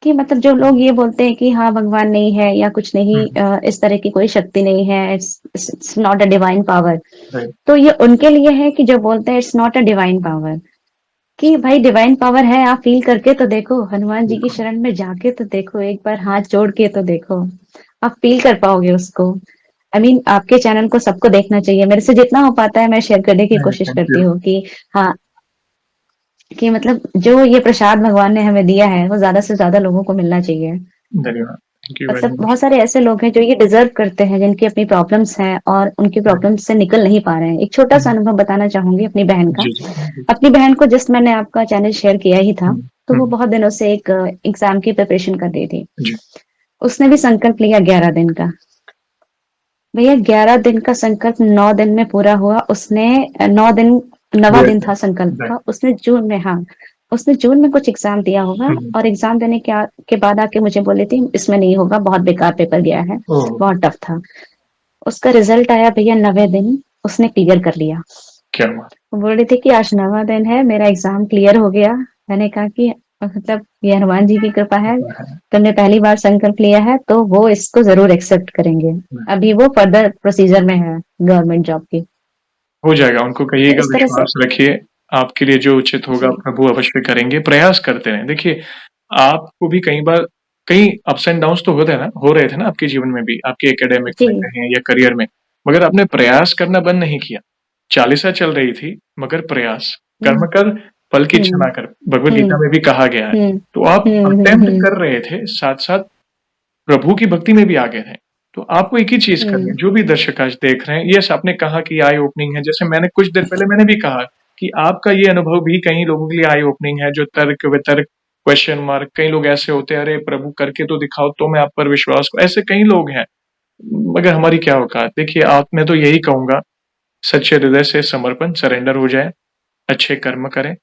कि मतलब जो लोग ये बोलते हैं कि हाँ भगवान नहीं है या कुछ नहीं, हुँ, इस तरह की कोई शक्ति नहीं है, it's not a divine power. Right, तो ये उनके लिए है कि जो बोलते हैं it's not a divine power, कि भाई डिवाइन पावर है, आप फील करके तो देखो, हनुमान जी की बिल्कुल। शरण में जाके तो देखो, एक बार हाथ जोड़ के तो देखो, आप फील कर पाओगे उसको। आई मीन आपके चैनल को सबको देखना चाहिए, मेरे से जितना हो पाता है मैं शेयर करने की नहीं, कोशिश थैंक करती यू। हूँ कि हाँ, कि मतलब जो ये प्रसाद भगवान ने हमें दिया है वो ज्यादा से ज्यादा लोगों को मिलना चाहिए। धन्यवाद। थैंक यू वेरी मतलब मच। बहुत सारे ऐसे लोग हैं जो ये डिजर्व करते हैं, जिनकी अपनी प्रॉब्लम्स हैं और उनकी राइट। प्रॉब्लम्स से निकल नहीं पा रहे हैं। एक छोटा सा हुँ, अनुभव बताना चाहूंगी अपनी बहन का। जी, जी, जी। अपनी बहन को जस्ट मैंने आपका चैनल शेयर किया ही था, हुँ, तो वो हुँ, बहुत दिनों से एक एग्जाम की प्रिपरेशन कर रही थी। जी। उसने भी संकल्प लिया 11 दिन का। भैया 11 दिन का संकल्प 9 दिन में पूरा हुआ। उसने 9 दिन, नवा हुए दिन थे। था संकल्प राइट। का। उसने जून में, हाँ, उसने जून में कुछ एग्जाम दिया होगा, हुँ, और एग्जाम देने के बाद आके मुझे बोली थी इसमें नहीं होगा, बहुत बेकार पेपर गया है, ओह! बहुत टफ था। उसका रिजल्ट आया भैया 90 दिन, उसने क्लियर कर लिया। क्या बात वो बोल रही थी कि आज 9वां दिन है, मेरा एग्जाम क्लियर हो गया। मैंने कहा कि मतलब ये हनुमान जी की कृपा है, है। तुमने पहली बार संकल्प लिया है तो वो इसको जरूर एक्सेप्ट करेंगे। अभी वो फर्दर प्रोसीजर में है गवर्नमेंट जॉब की। हो जाएगा, उनको तो कहिएगा इस तरह से। विश्वास रखिए, आपके लिए जो उचित होगा जी। प्रभु अवश्य करेंगे, प्रयास करते रहें। देखिए, आपको भी कई बार कई अप्स एंड डाउन्स तो होते हैं ना, हो रहे थे ना आपके जीवन में भी, आपके एकेडमिक जी। में कहें या करियर में, मगर आपने प्रयास करना बंद नहीं किया। चालीसा चल रही थी, मगर प्रयास, कर्म हम्म। कर, फल की इच्छा हम्म। ना कर, भगवद हम्म। गीता में भी कहा गया है। हम्म। तो आप अटेम्प्ट हम्म। कर रहे थे, साथ-साथ प्रभु की भक्ति में भी आगे रहें। तो आपको एक ही चीज़ करनी है, हम्म। जो भी दर्शक आज देख रहे हैं, यस आपने कहा कि आई ओपनिंग है, जैसे मैंने कुछ देर पहले मैंने भी कहा कि आपका ये अनुभव भी कई लोगों के लिए आई ओपनिंग है, जो तर्क-वितर्क, क्वेश्चन मार्क, कई लोग ऐसे होते हैं, अरे प्रभु करके तो दिखाओ तो मैं आप पर विश्वास ऐसे कई लोग हैं, मगर हमारी क्या औकात? देखिए आप मैं तो यही कहूँगा, सच्चे हृदय से समर्पण, सरेंडर हो जाएँ, अच्छे कर्म करें,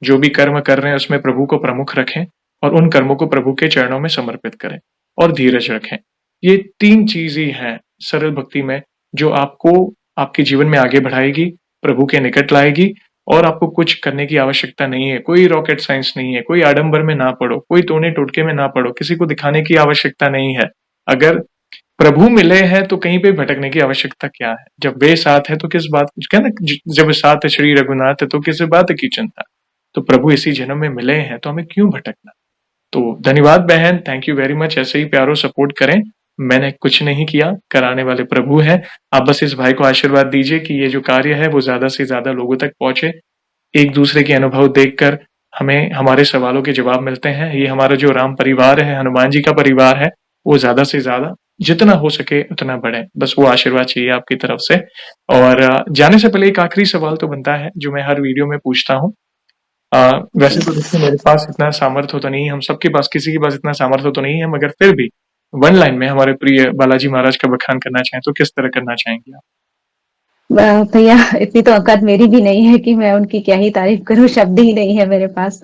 जो भी कर्म कर रहे हैं उसमें प्रभु को प्रमुख रखें और उन कर्मों को प्रभु के चरणों में समर्पित करें और धीरज रखें। ये 3 चीज़ ही हैं सरल भक्ति में जो आपको आपके जीवन में आगे बढ़ाएगी, प्रभु के निकट लाएगी और आपको कुछ करने की आवश्यकता नहीं है। कोई रॉकेट साइंस नहीं है, कोई आडंबर में ना पड़ो, कोई टोने-टोटके में ना पड़ो, किसी को दिखाने की आवश्यकता नहीं है। अगर प्रभु मिले हैं तो कहीं पे भटकने की आवश्यकता क्या है? जब वे साथ है तो किस बात कहते हैं ना जब साथ श्री रघुनाथ है तो किस बात की चिंता? तो प्रभु इसी जन्म में मिले हैं तो हमें क्यों भटकना? तो धन्यवाद बहन, थैंक यू वेरी मच ऐसे ही प्यार और सपोर्ट करें। मैंने कुछ नहीं किया, कराने वाले प्रभु हैं। आप बस इस भाई को आशीर्वाद दीजिए कि ये जो कार्य है वो ज़्यादा से ज़्यादा लोगों तक पहुँचे। एक-दूसरे के अनुभव देखकर हमें हमारे सवालों के जवाब मिलते हैं। ये हमारा जो राम परिवार है, हनुमान जी का परिवार है, वो ज़्यादा से ज़्यादा जितना हो सके उतना बढ़े। बस वो आशीर्वाद चाहिए आपकी तरफ से। और जाने से पहले एक आखिरी सवाल तो बनता है, जो मैं हर वीडियो में पूछता हूँ। जी। वैसे तो देखिए मेरे पास इतना सामर्थ्य तो नहीं है, हम सबके पास किसी के पास इतना सामर्थ्य तो नहीं है, मगर फिर भी वन लाइन में हमारे प्रिय बालाजी महाराज का बखान करना चाहें, तो किस तरह करना चाहेंगे आप? भैया इतनी तो औकात मेरी भी नहीं है कि मैं उनकी क्या ही तारीफ करूं, शब्द ही नहीं है मेरे पास।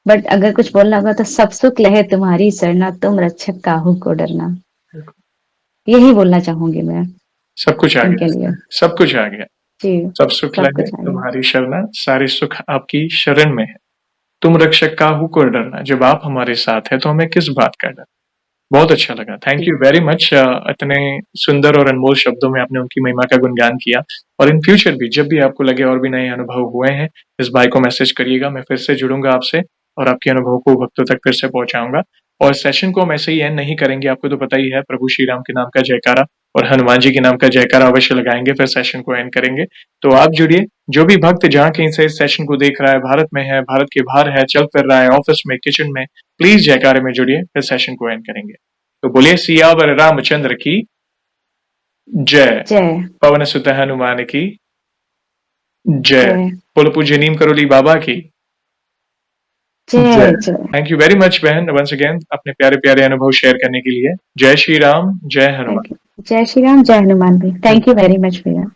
बट अगर कुछ बोलना होगा तो सब सुख लहे तुम्हारी सरना, तुम रक्षक काहू को डरना। यही बोलना चाहूंगी मैं सब कुछ आ उनके गया, लिए। सब कुछ आ गया। जी। सब सुख सब लहे कुछ आगे। तुम्हारी शरणा, सारे सुख आपकी शरण में है। तुम रक्षक काहू को डरना, जब आप हमारे साथ हैं तो हमें किस बात का डर। बहुत अच्छा लगा, थैंक जी। You very much. इतने सुंदर और अनमोल शब्दों में आपने उनकी महिमा का गुणगान किया और इन फ्यूचर भी जब भी आपको लगे और भी नए अनुभव हुए हैं, इस भाई को मैसेज करिएगा, मैं फिर से जुड़ूंगा आपसे और आपके अनुभव को भक्तों तक फिर से पहुंचाऊंगा। और सेशन को हम ऐसे ही एंड नहीं करेंगे, आपको तो पता ही है, प्रभु श्री राम के नाम का जयकारा और हनुमान जी के नाम का जयकारा अवश्य लगाएंगे, फिर सेशन को एंड करेंगे। तो आप जुड़िए, जो भी भक्त जहां कहीं से इस सेशन को देख रहा है, भारत में है, भारत के बाहर है, चल फिर रहा है, ऑफिस में, किचन में, प्लीज जयकारे में जुड़िए, फिर सेशन को एंड करेंगे। तो बोलिए सियावर रामचंद्र की जय, जय पवन सुत हनुमान की जय, जय बोलो पूज्य नीम करोली बाबा की जय जय। थैंक यू वेरी मच बहन, वंस अगेन अपने प्यारे प्यारे अनुभव शेयर करने के लिए। जय श्री राम, जय हनुमान। Thank you. जय श्री राम, जय हनुमान भी। थैंक यू वेरी मच भैया।